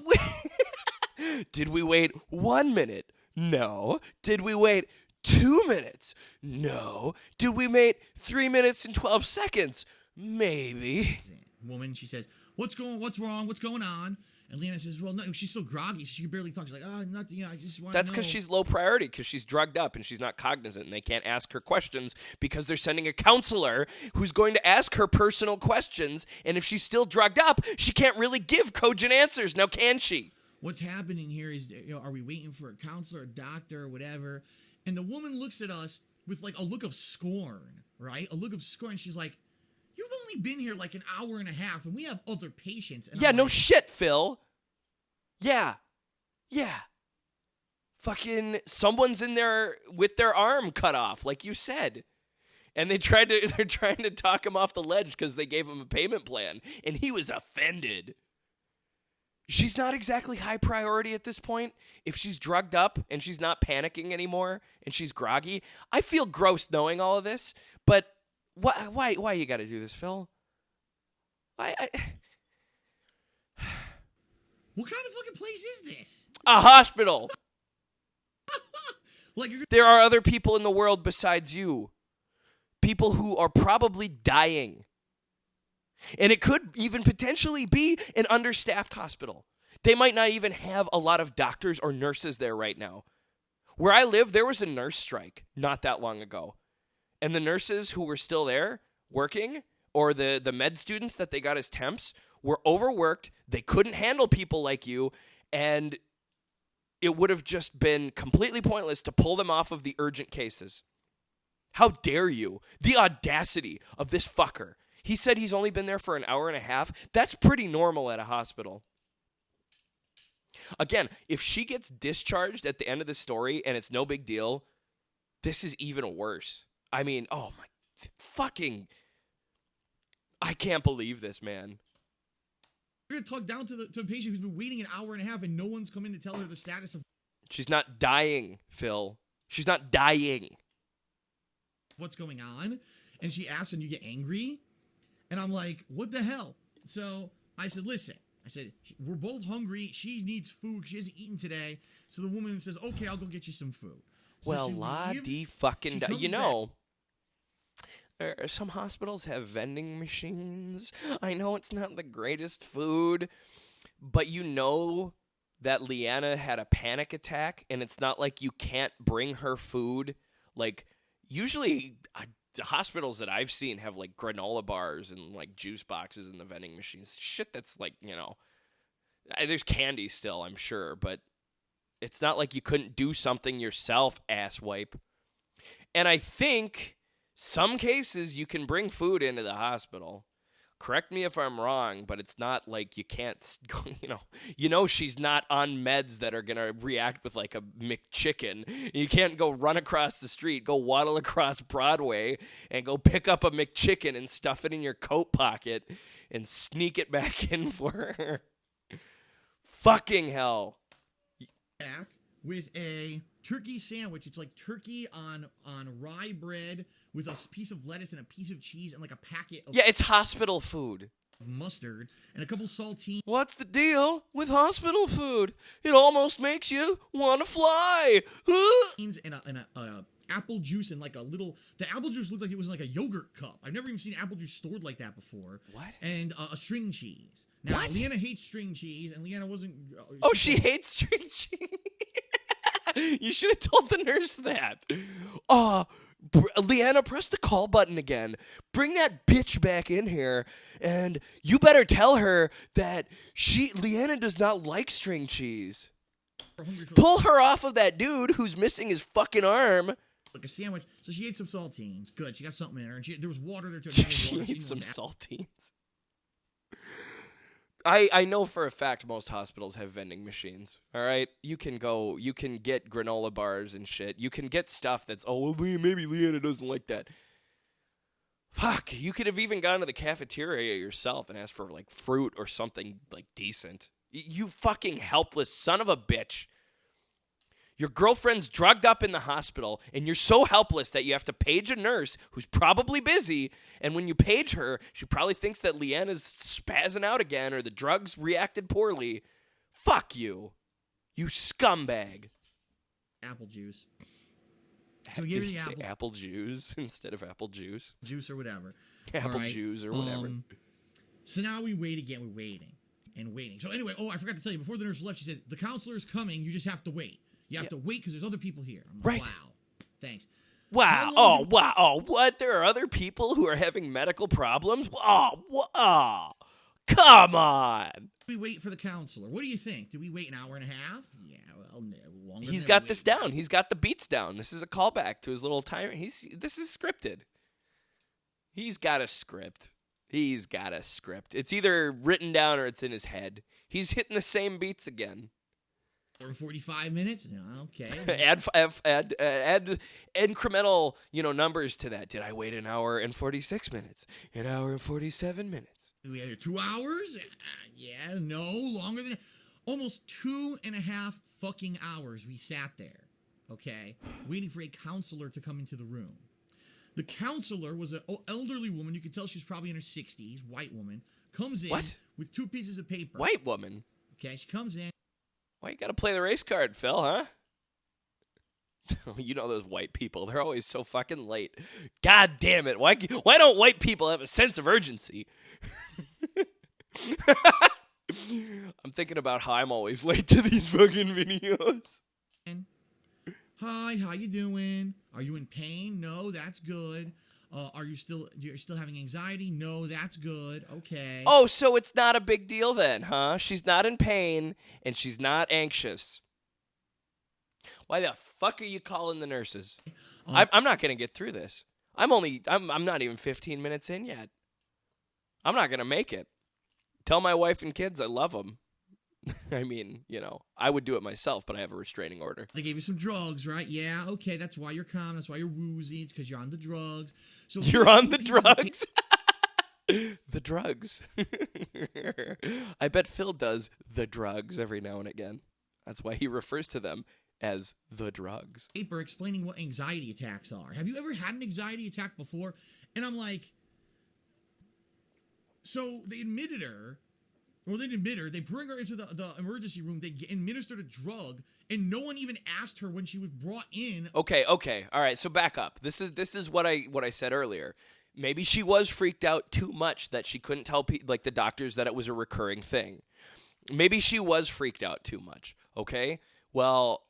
Did we wait 1 minute? No. Did we wait 2 minutes? No. Did we wait 3 minutes and 12 seconds? Maybe. Woman, she says, what's wrong? What's going on? And Leanna says, well, no, she's still groggy, so she can barely talk. She's like, nothing, I just want to know. That's because she's low priority, because she's drugged up and she's not cognizant, and they can't ask her questions because they're sending a counselor who's going to ask her personal questions, and if she's still drugged up, she can't really give cogent answers. Now, can she? What's happening here is, are we waiting for a counselor, a doctor, or whatever? And the woman looks at us with like a look of scorn, right? A look of scorn. She's like, you've only been here like an hour and a half, and we have other patients. And yeah, I'm no like, shit, Phil. Yeah. Fucking someone's in there with their arm cut off, like you said. And they're trying to talk him off the ledge because they gave him a payment plan, and he was offended. She's not exactly high priority at this point. If she's drugged up and she's not panicking anymore and she's groggy, I feel gross knowing all of this. But why you got to do this, Phil? What kind of fucking place is this? A hospital. Like there are other people in the world besides you. People who are probably dying. And it could even potentially be an understaffed hospital. They might not even have a lot of doctors or nurses there right now. Where I live, there was a nurse strike not that long ago. And the nurses who were still there working or the med students that they got as temps were overworked. They couldn't handle people like you, and it would have just been completely pointless to pull them off of the urgent cases. How dare you? The audacity of this fucker. He said he's only been there for an hour and a half. That's pretty normal at a hospital. Again, if she gets discharged at the end of the story and it's no big deal, this is even worse. I mean, oh my fucking... I can't believe this, man. You're going to talk down to the patient who's been waiting an hour and a half and no one's come in to tell her the status of... She's not dying, Phil. She's not dying. What's going on? And she asks and you get angry. And I'm like, what the hell? So I said, listen. I said, we're both hungry. She needs food. She hasn't eaten today. So the woman says, okay, I'll go get you some food. So well, la-dee-fucking-da. You know, some hospitals have vending machines. I know it's not the greatest food, but you know that Leanna had a panic attack, and it's not like you can't bring her food. Like, usually... the hospitals that I've seen have like granola bars and like juice boxes in the vending machines. Shit that's like, you know, there's candy still, I'm sure, but it's not like you couldn't do something yourself, asswipe. And I think some cases you can bring food into the hospital. Correct me if I'm wrong, but it's not like you can't, you know she's not on meds that are going to react with like a McChicken. You can't go run across the street, go waddle across Broadway and go pick up a McChicken and stuff it in your coat pocket and sneak it back in for her. Fucking hell. Back with a turkey sandwich. It's like turkey on rye bread with a piece of lettuce and a piece of cheese and like a packet of... Yeah, it's hospital food. Mustard and a couple saltines. What's the deal with hospital food? It almost makes you want to fly. And a apple juice and like a little... The apple juice looked like it was like a yogurt cup. I've never even seen apple juice stored like that before. What? And a string cheese. Now, what? Leanna hates string cheese, and Leanna wasn't... she hates string cheese. You should have told the nurse that. Leanna, press the call button again. Bring that bitch back in here, and you better tell her that Leanna does not like string cheese. Pull her off of that dude who's missing his fucking arm. Like a sandwich. So she ate some saltines. Good. She got something in her, and there was water there too. She ate some saltines. I know for a fact most hospitals have vending machines, all right? You can get granola bars and shit. You can get stuff that's, maybe Leanna doesn't like that. Fuck, you could have even gone to the cafeteria yourself and asked for, like, fruit or something, like, decent. You fucking helpless son of a bitch. Your girlfriend's drugged up in the hospital, and you're so helpless that you have to page a nurse who's probably busy, and when you page her, she probably thinks that Leanna's spazzing out again or the drugs reacted poorly. Fuck you. You scumbag. Apple juice. Did you say apple juice instead of apple juice? Juice or whatever. Apple juice or whatever. So now we wait again. We're waiting and waiting. So anyway, I forgot to tell you, before the nurse left, she said, the counselor's coming. You just have to wait. You have to wait because there's other people here. I'm like, right. Wow. Thanks. Wow. Oh, wow. Oh, what? There are other people who are having medical problems? Oh, come on. We wait for the counselor. What do you think? Do we wait an hour and a half? Yeah, well, longer. He's got this down. He's got the beats down. This is a callback to his little timer. This is scripted. He's got a script. It's either written down or it's in his head. He's hitting the same beats again. Or 45 minutes? No, okay. add incremental, numbers to that. Did I wait an hour and 46 minutes? An hour and 47 minutes? We had 2 hours? Yeah, no, longer than almost 2.5 fucking hours we sat there, okay, waiting for a counselor to come into the room. The counselor was an elderly woman. You could tell she was probably in her 60s, white woman. Comes in with 2 pieces of paper. White woman? Okay, she comes in. Why you gotta play the race card, Phil, huh? You know those white people. They're always so fucking late. God damn it. Why don't white people have a sense of urgency? I'm thinking about how I'm always late to these fucking videos. Hi, how you doing? Are you in pain? No, that's good. You're still having anxiety? No, that's good. Okay. Oh, so it's not a big deal then, huh? She's not in pain and she's not anxious. Why the fuck are you calling the nurses? I'm not going to get through this. I'm not even 15 minutes in yet. I'm not going to make it. Tell my wife and kids I love them. I mean, I would do it myself, but I have a restraining order. They gave you some drugs, right? Yeah, okay, that's why you're calm. That's why you're woozy. It's because you're on the drugs. So you're on the drugs? The drugs. I bet Phil does the drugs every now and again. That's why he refers to them as the drugs. Paper explaining what anxiety attacks are. Have you ever had an anxiety attack before? And I'm like, so they admitted her. Well, they didn't admit her. They bring her into the emergency room. They administered a drug, and no one even asked her when she was brought in. Okay. All right. So back up. This is what I said earlier. Maybe she was freaked out too much that she couldn't tell the doctors that it was a recurring thing. Maybe she was freaked out too much. Okay. Well,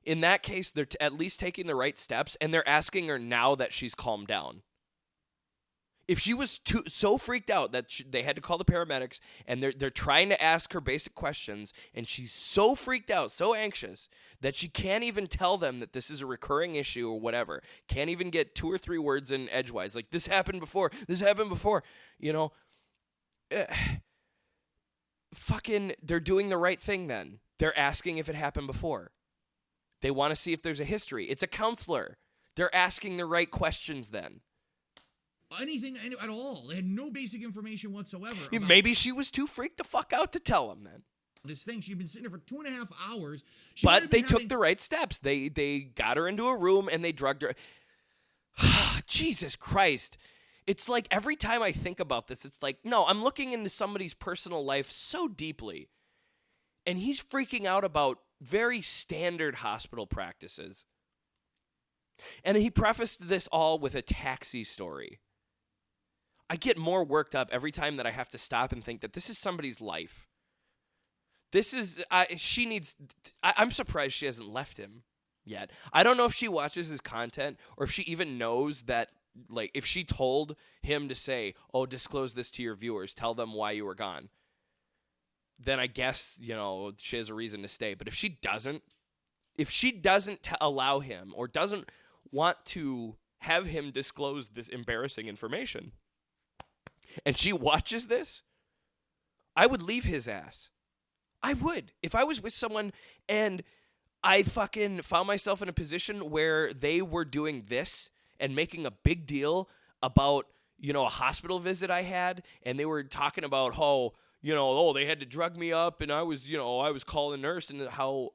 in that case, they're at least taking the right steps, and they're asking her now that she's calmed down. If she was so freaked out that they had to call the paramedics, and they're trying to ask her basic questions, and she's so freaked out, so anxious, that she can't even tell them that this is a recurring issue or whatever, can't even get 2 or 3 words in edgewise, like, this happened before, fucking, they're doing the right thing then. They're asking if it happened before. They want to see if there's a history. It's a counselor. They're asking the right questions then. Anything at all. They had no basic information whatsoever. Maybe she was too freaked the fuck out to tell him then. This thing, she'd been sitting there for 2.5 hours. But they took the right steps. They got her into a room and they drugged her. Jesus Christ. It's like every time I think about this, it's like, no, I'm looking into somebody's personal life so deeply. And he's freaking out about very standard hospital practices. And he prefaced this all with a taxi story. I get more worked up every time that I have to stop and think that this is somebody's life. This is, I'm surprised she hasn't left him yet. I don't know if she watches his content or if she even knows that, like, if she told him to say, oh, disclose this to your viewers, tell them why you were gone, then I guess, she has a reason to stay. But if she doesn't allow him or doesn't want to have him disclose this embarrassing information, and she watches this, I would leave his ass. I would. If I was with someone and I fucking found myself in a position where they were doing this and making a big deal about, a hospital visit I had, and they were talking about how, they had to drug me up and I was calling a nurse, and how,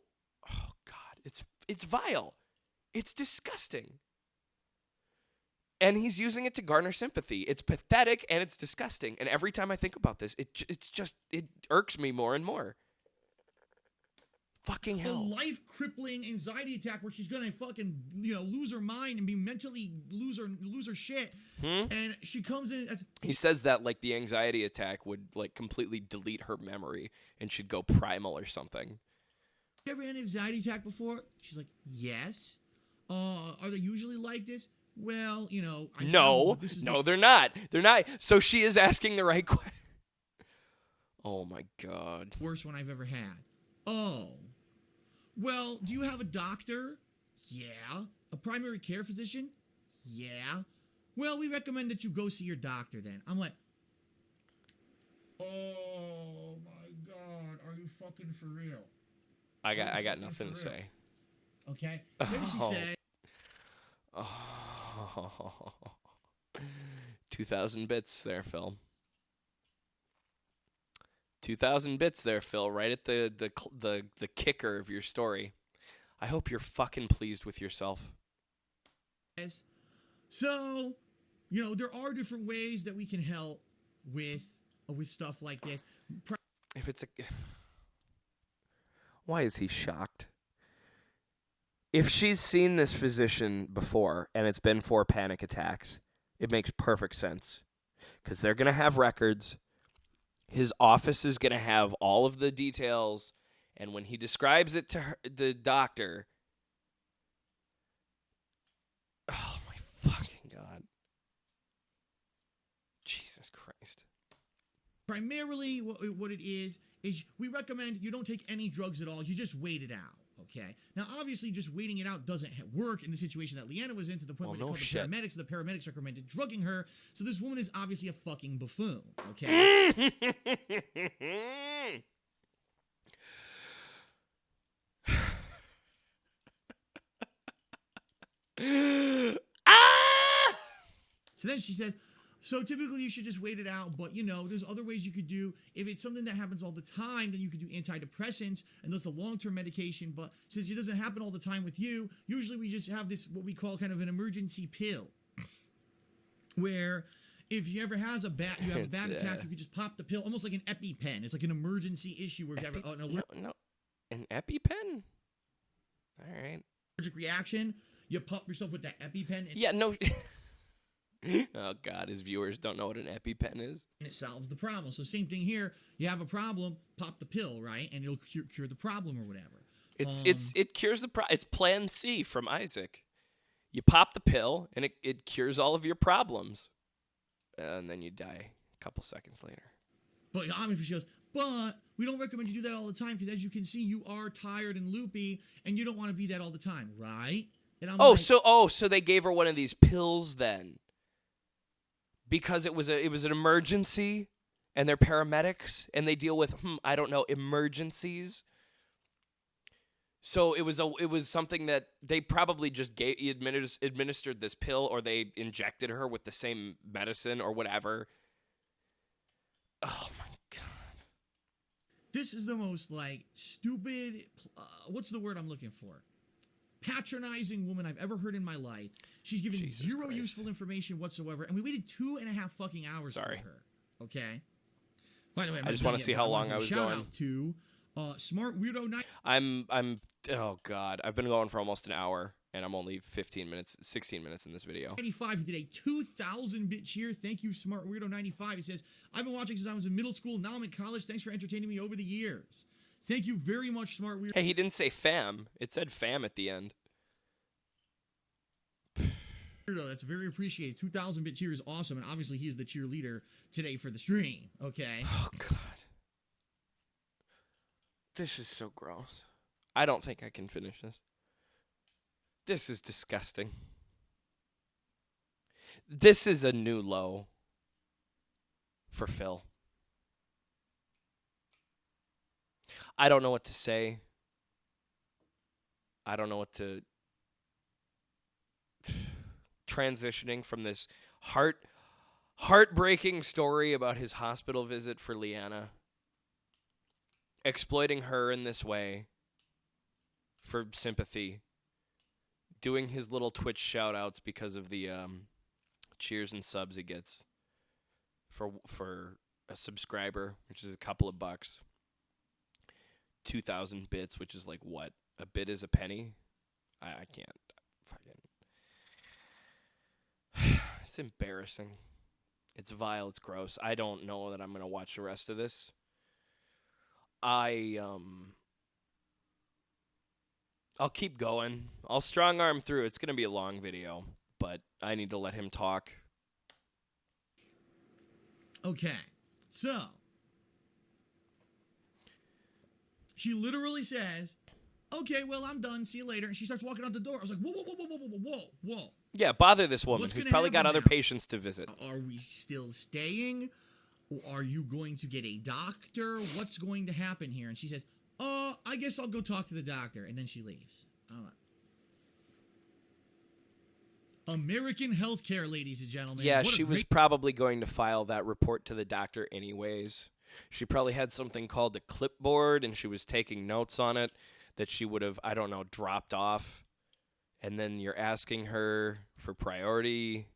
oh God, it's vile. It's disgusting. And he's using it to garner sympathy. It's pathetic and it's disgusting. And every time I think about this, it irks me more and more. Fucking hell. A life-crippling anxiety attack where she's gonna fucking, lose her mind and be mentally lose her shit. And she comes in. He says that like the anxiety attack would like completely delete her memory and she'd go primal or something. You ever had an anxiety attack before? She's like, yes. Are they usually like this? Well, No, they're not. They're not. So she is asking the right question. Oh, my God. Worst one I've ever had. Oh. Well, do you have a doctor? Yeah. A primary care physician? Yeah. Well, we recommend that you go see your doctor then. I'm like, oh, my God. Are you fucking for real? I got nothing to say. Okay. Then she said. Oh, 2,000 bits there, Phil. 2,000 bits there, Phil. Right at the kicker of your story. I hope you're fucking pleased with yourself. So, there are different ways that we can help with stuff like this. If it's why is he shocked? If she's seen this physician before and it's been for panic attacks, it makes perfect sense. Because they're going to have records. His office is going to have all of the details. And when he describes it to her, the doctor, oh my fucking God. Primarily, what it is we recommend you don't take any drugs at all. You just wait it out. Okay. Now, obviously, just waiting it out doesn't work in the situation that Leanna was in, to the point where they called the paramedics. The paramedics recommended drugging her. So this woman is obviously a fucking buffoon. Okay. So then she said, so typically you should just wait it out, but there's other ways you could do. If it's something that happens all the time, then you could do antidepressants, and that's a long-term medication. But since it doesn't happen all the time with you, usually we just have this, what we call kind of an emergency pill, where if you ever have a bad attack, you could just pop the pill, almost like an EpiPen. It's like an emergency issue where you have an an EpiPen? All right. Allergic reaction, you pop yourself with that EpiPen. Yeah, no... Oh, God, his viewers don't know what an EpiPen is. And it solves the problem. So same thing here. You have a problem, pop the pill, right? And it'll cure the problem or whatever. It cures the problem. It's Plan C from Isaac. You pop the pill, and it cures all of your problems. And then you die a couple seconds later. But obviously she goes, but we don't recommend you do that all the time because, as you can see, you are tired and loopy, and you don't want to be that all the time, right? And I'm so they gave her one of these pills then. Because it was an emergency, and they're paramedics, and they deal with emergencies. So it was something that they probably just administered this pill, or they injected her with the same medicine or whatever. Oh my God! This is the most stupid. What's the word I'm looking for? Patronizing woman I've ever heard in my life. She's given zero useful information whatsoever, and we waited 2.5 fucking hours for her. Okay. By the way, I just want to see how long I was going. Shout out to Smart Weirdo Night. Oh God, I've been going for almost an hour, and I'm only 16 minutes in this video. 95 who did a 2,000-bit cheer. Thank you, Smart Weirdo 95. He says, I've been watching since I was in middle school. Now I'm in college. Thanks for entertaining me over the years. Thank you very much, Smart Weirdo. Hey, he didn't say fam. It said fam at the end. That's very appreciated. 2,000-bit cheer is awesome, and obviously he is the cheerleader today for the stream. Okay. Oh God, this is so gross. I don't think I can finish this. This is disgusting. This is a new low for Phil. I don't know what to say. I don't know what to... Transitioning from this heartbreaking story about his hospital visit for Leanna, exploiting her in this way for sympathy, doing his little Twitch shout-outs because of the cheers and subs he gets for a subscriber, which is a couple of bucks. 2,000 bits, which is like what? A bit is a penny? I can't. Fucking. It's embarrassing. It's vile. It's gross. I don't know that I'm going to watch the rest of this. I'll keep going. I'll strong arm through. It's going to be a long video, but I need to let him talk. Okay. So, she literally says, okay, well, I'm done. See you later. And she starts walking out the door. I was like, whoa, whoa, whoa, whoa, whoa, whoa, whoa, whoa. Yeah, bother this woman who's probably got other patients to visit. Are we still staying? Or are you going to get a doctor? What's going to happen here? And she says, I guess I'll go talk to the doctor. And then she leaves. American healthcare, ladies and gentlemen. Yeah, she was probably going to file that report to the doctor anyways. She probably had something called a clipboard, and she was taking notes on it that she would have, dropped off. And then you're asking her for priority.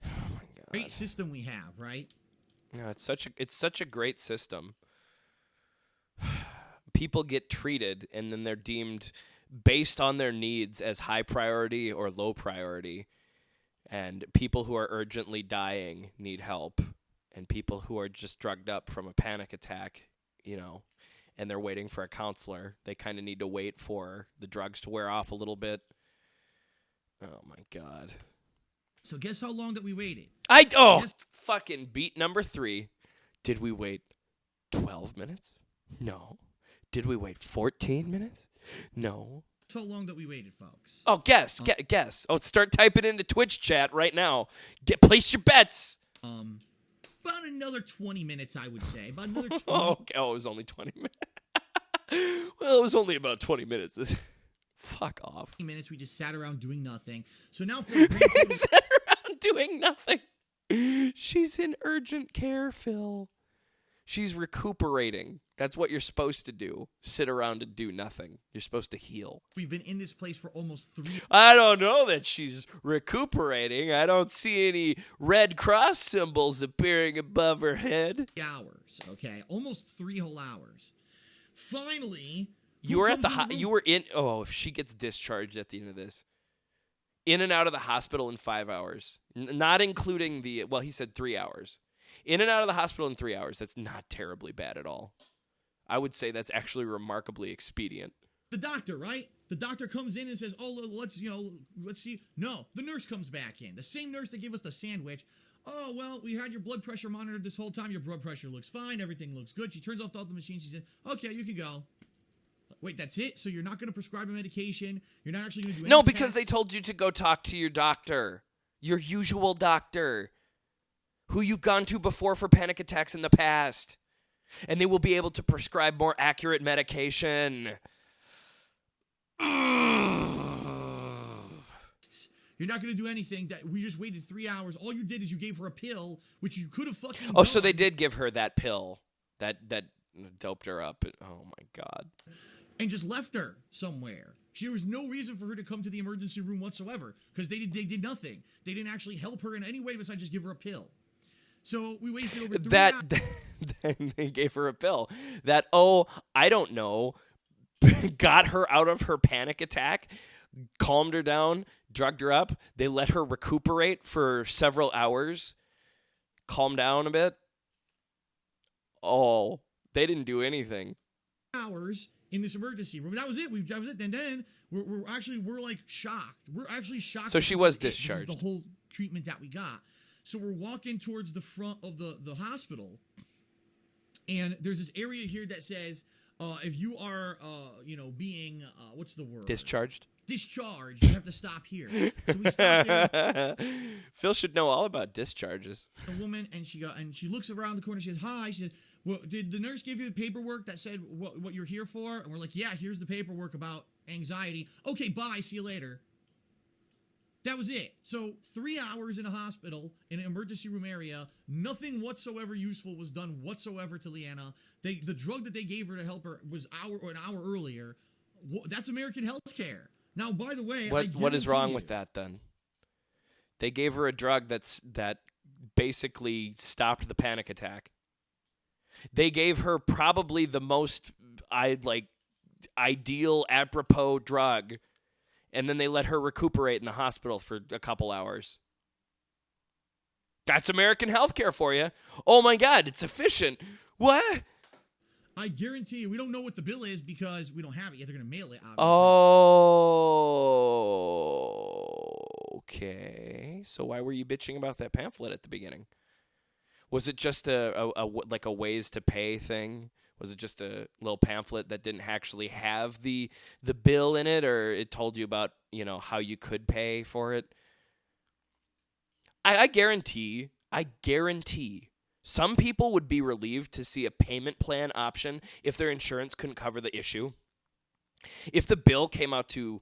Oh, my God. Great system we have, right? No, it's such a great system. People get treated, and then they're deemed based on their needs as high priority or low priority. And people who are urgently dying need help. And people who are just drugged up from a panic attack, and they're waiting for a counselor, they kind of need to wait for the drugs to wear off a little bit. Oh, my God. So guess how long that we waited? Fucking beat number 3. Did we wait 12 minutes? No. Did we wait 14 minutes? No. So long that we waited, folks. Oh, guess. Oh, start typing into Twitch chat right now. Place your bets. About another 20 minutes, I would say. About another 20. Okay. Oh, it was only 20 minutes. Well, it was only about 20 minutes. Fuck off. 20 minutes, we just sat around doing nothing. So now for sat around doing nothing. She's in urgent care, Phil. She's recuperating. That's what you're supposed to do. Sit around and do nothing. You're supposed to heal. We've been in this place for almost 3 I don't know that she's recuperating. I don't see any Red Cross symbols appearing above her head. hours, okay? Almost 3 whole hours. Finally, you were if she gets discharged at the end of this. In and out of the hospital in 5 hours. Not including he said 3 hours. In and out of the hospital in 3 hours. That's not terribly bad at all. I would say that's actually remarkably expedient. The doctor, right? The doctor comes in and says, "Oh, let's see." No, the nurse comes back in. The same nurse that gave us the sandwich. "Oh, well, we had your blood pressure monitored this whole time. Your blood pressure looks fine. Everything looks good." She turns off all the machines. She says, "Okay, you can go." Wait, that's it? So you're not going to prescribe a medication? You're not actually going to do anything? No, because they told you to go talk to your doctor. Your usual doctor. Who you've gone to before for panic attacks in the past. And they will be able to prescribe more accurate medication. You're not going to do anything. We just waited 3 hours. All you did is you gave her a pill, which you could have fucking done. So they did give her that pill. That doped her up. Oh, my God. And just left her somewhere. There was no reason for her to come to the emergency room whatsoever because they did nothing. They didn't actually help her in any way besides just give her a pill. So we wasted over 3 hours. They gave her a pill that, I don't know, got her out of her panic attack, calmed her down, drugged her up. They let her recuperate for several hours, calm down a bit. Oh, they didn't do anything. Hours in this emergency room. That was it. That was it. And then we're like shocked. We're actually shocked. So she was discharged. This is the whole treatment that we got. So we're walking towards the front of the hospital, and there's this area here that says, if you are, being, what's the word? Discharged, you have to stop here. So we stop there. Phil should know all about discharges. A woman, and she looks around the corner. She says, "Hi." She says, "Well, did the nurse give you the paperwork that said what you're here for?" And we're like, "Yeah, here's the paperwork about anxiety." "Okay, bye. See you later." That was it. So 3 hours in a hospital, in an emergency room area, nothing whatsoever useful was done whatsoever to Leanna. The drug that they gave her to help her was an hour earlier. That's American healthcare. Now, by the way, what is wrong with that then? They gave her a drug that basically stopped the panic attack. They gave her probably the most ideal apropos drug. And then they let her recuperate in the hospital for a couple hours. That's American healthcare for you. Oh, my God, it's efficient. What? I guarantee you, we don't know what the bill is because we don't have it yet. They're going to mail it, obviously. Oh, okay. So why were you bitching about that pamphlet at the beginning? Was it just a ways to pay thing? Was it just a little pamphlet that didn't actually have the bill in it, or it told you about, how you could pay for it? I guarantee some people would be relieved to see a payment plan option if their insurance couldn't cover the issue. If the bill came out to,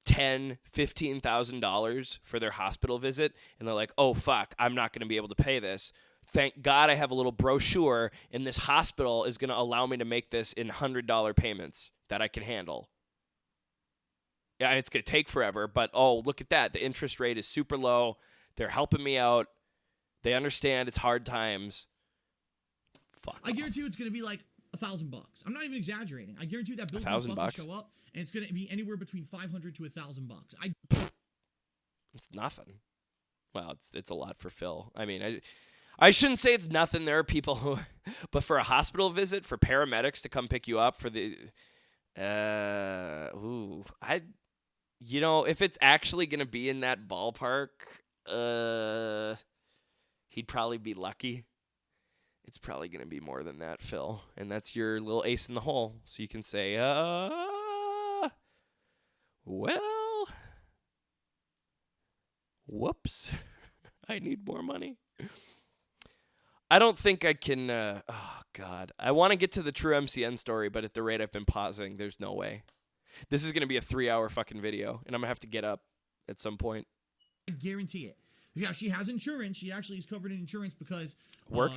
$10,000, $15,000 for their hospital visit, and they're like, "Oh, fuck, I'm not going to be able to pay this. Thank God I have a little brochure, and this hospital is going to allow me to make this in $100 payments that I can handle." Yeah, and it's going to take forever, but look at that. The interest rate is super low. They're helping me out. They understand it's hard times. Fuck. I guarantee you it's going to be like $1,000. I'm not even exaggerating. I guarantee you that bill will show up, and it's going to be anywhere between $500 to $1,000. It's nothing. Well, it's a lot for Phil. I mean, I shouldn't say it's nothing. There are people who, but for a hospital visit, for paramedics to come pick you up for the, if it's actually going to be in that ballpark, he'd probably be lucky. It's probably going to be more than that, Phil. And that's your little ace in the hole. So you can say, well, whoops. I need more money. I don't think I can, oh, God. I want to get to the true MCN story, but at the rate I've been pausing, there's no way. This is going to be a 3-hour fucking video, and I'm going to have to get up at some point. I guarantee it. Yeah, she has insurance. She actually is covered in insurance because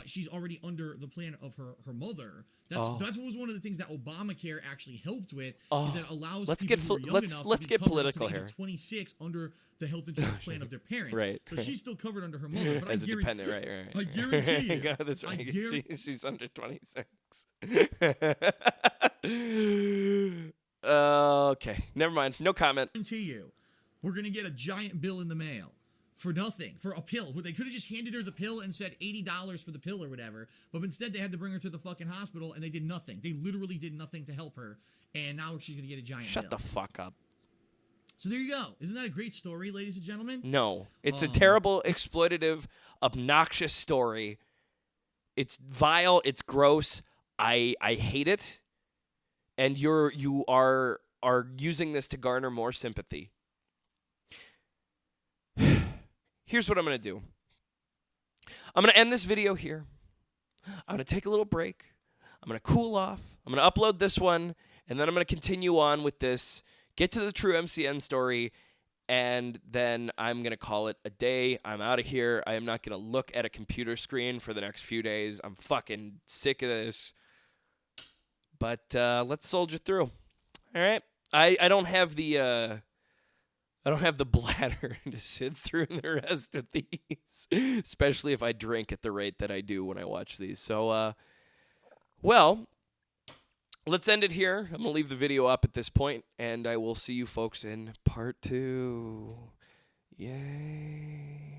she's already under the plan of her mother. That was one of the things that Obamacare actually helped with. Is that allows people who are young enough let's to be get political here. 26 under the health insurance plan of their parents. Right. So she's still covered under her mother. But as a dependent, right. I guarantee you. That's right. She's under 26. Okay, never mind. No comment. I guarantee you, we're gonna get a giant bill in the mail. For nothing, for a pill. They could have just handed her the pill and said $80 for the pill or whatever. But instead, they had to bring her to the fucking hospital, and they did nothing. They literally did nothing to help her. And now she's going to get a giant bill. Shut the fuck up. So there you go. Isn't that a great story, ladies and gentlemen? No. It's a terrible, exploitative, obnoxious story. It's vile. It's gross. I hate it. And you are using this to garner more sympathy. Here's what I'm going to do. I'm going to end this video here. I'm going to take a little break. I'm going to cool off. I'm going to upload this one, and then I'm going to continue on with this, get to the true MCN story, and then I'm going to call it a day. I'm out of here. I am not going to look at a computer screen for the next few days. I'm fucking sick of this. But let's soldier through. All right? I don't have the bladder to sit through the rest of these, especially if I drink at the rate that I do when I watch these. So, well, let's end it here. I'm going to leave the video up at this point, and I will see you folks in part 2. Yay.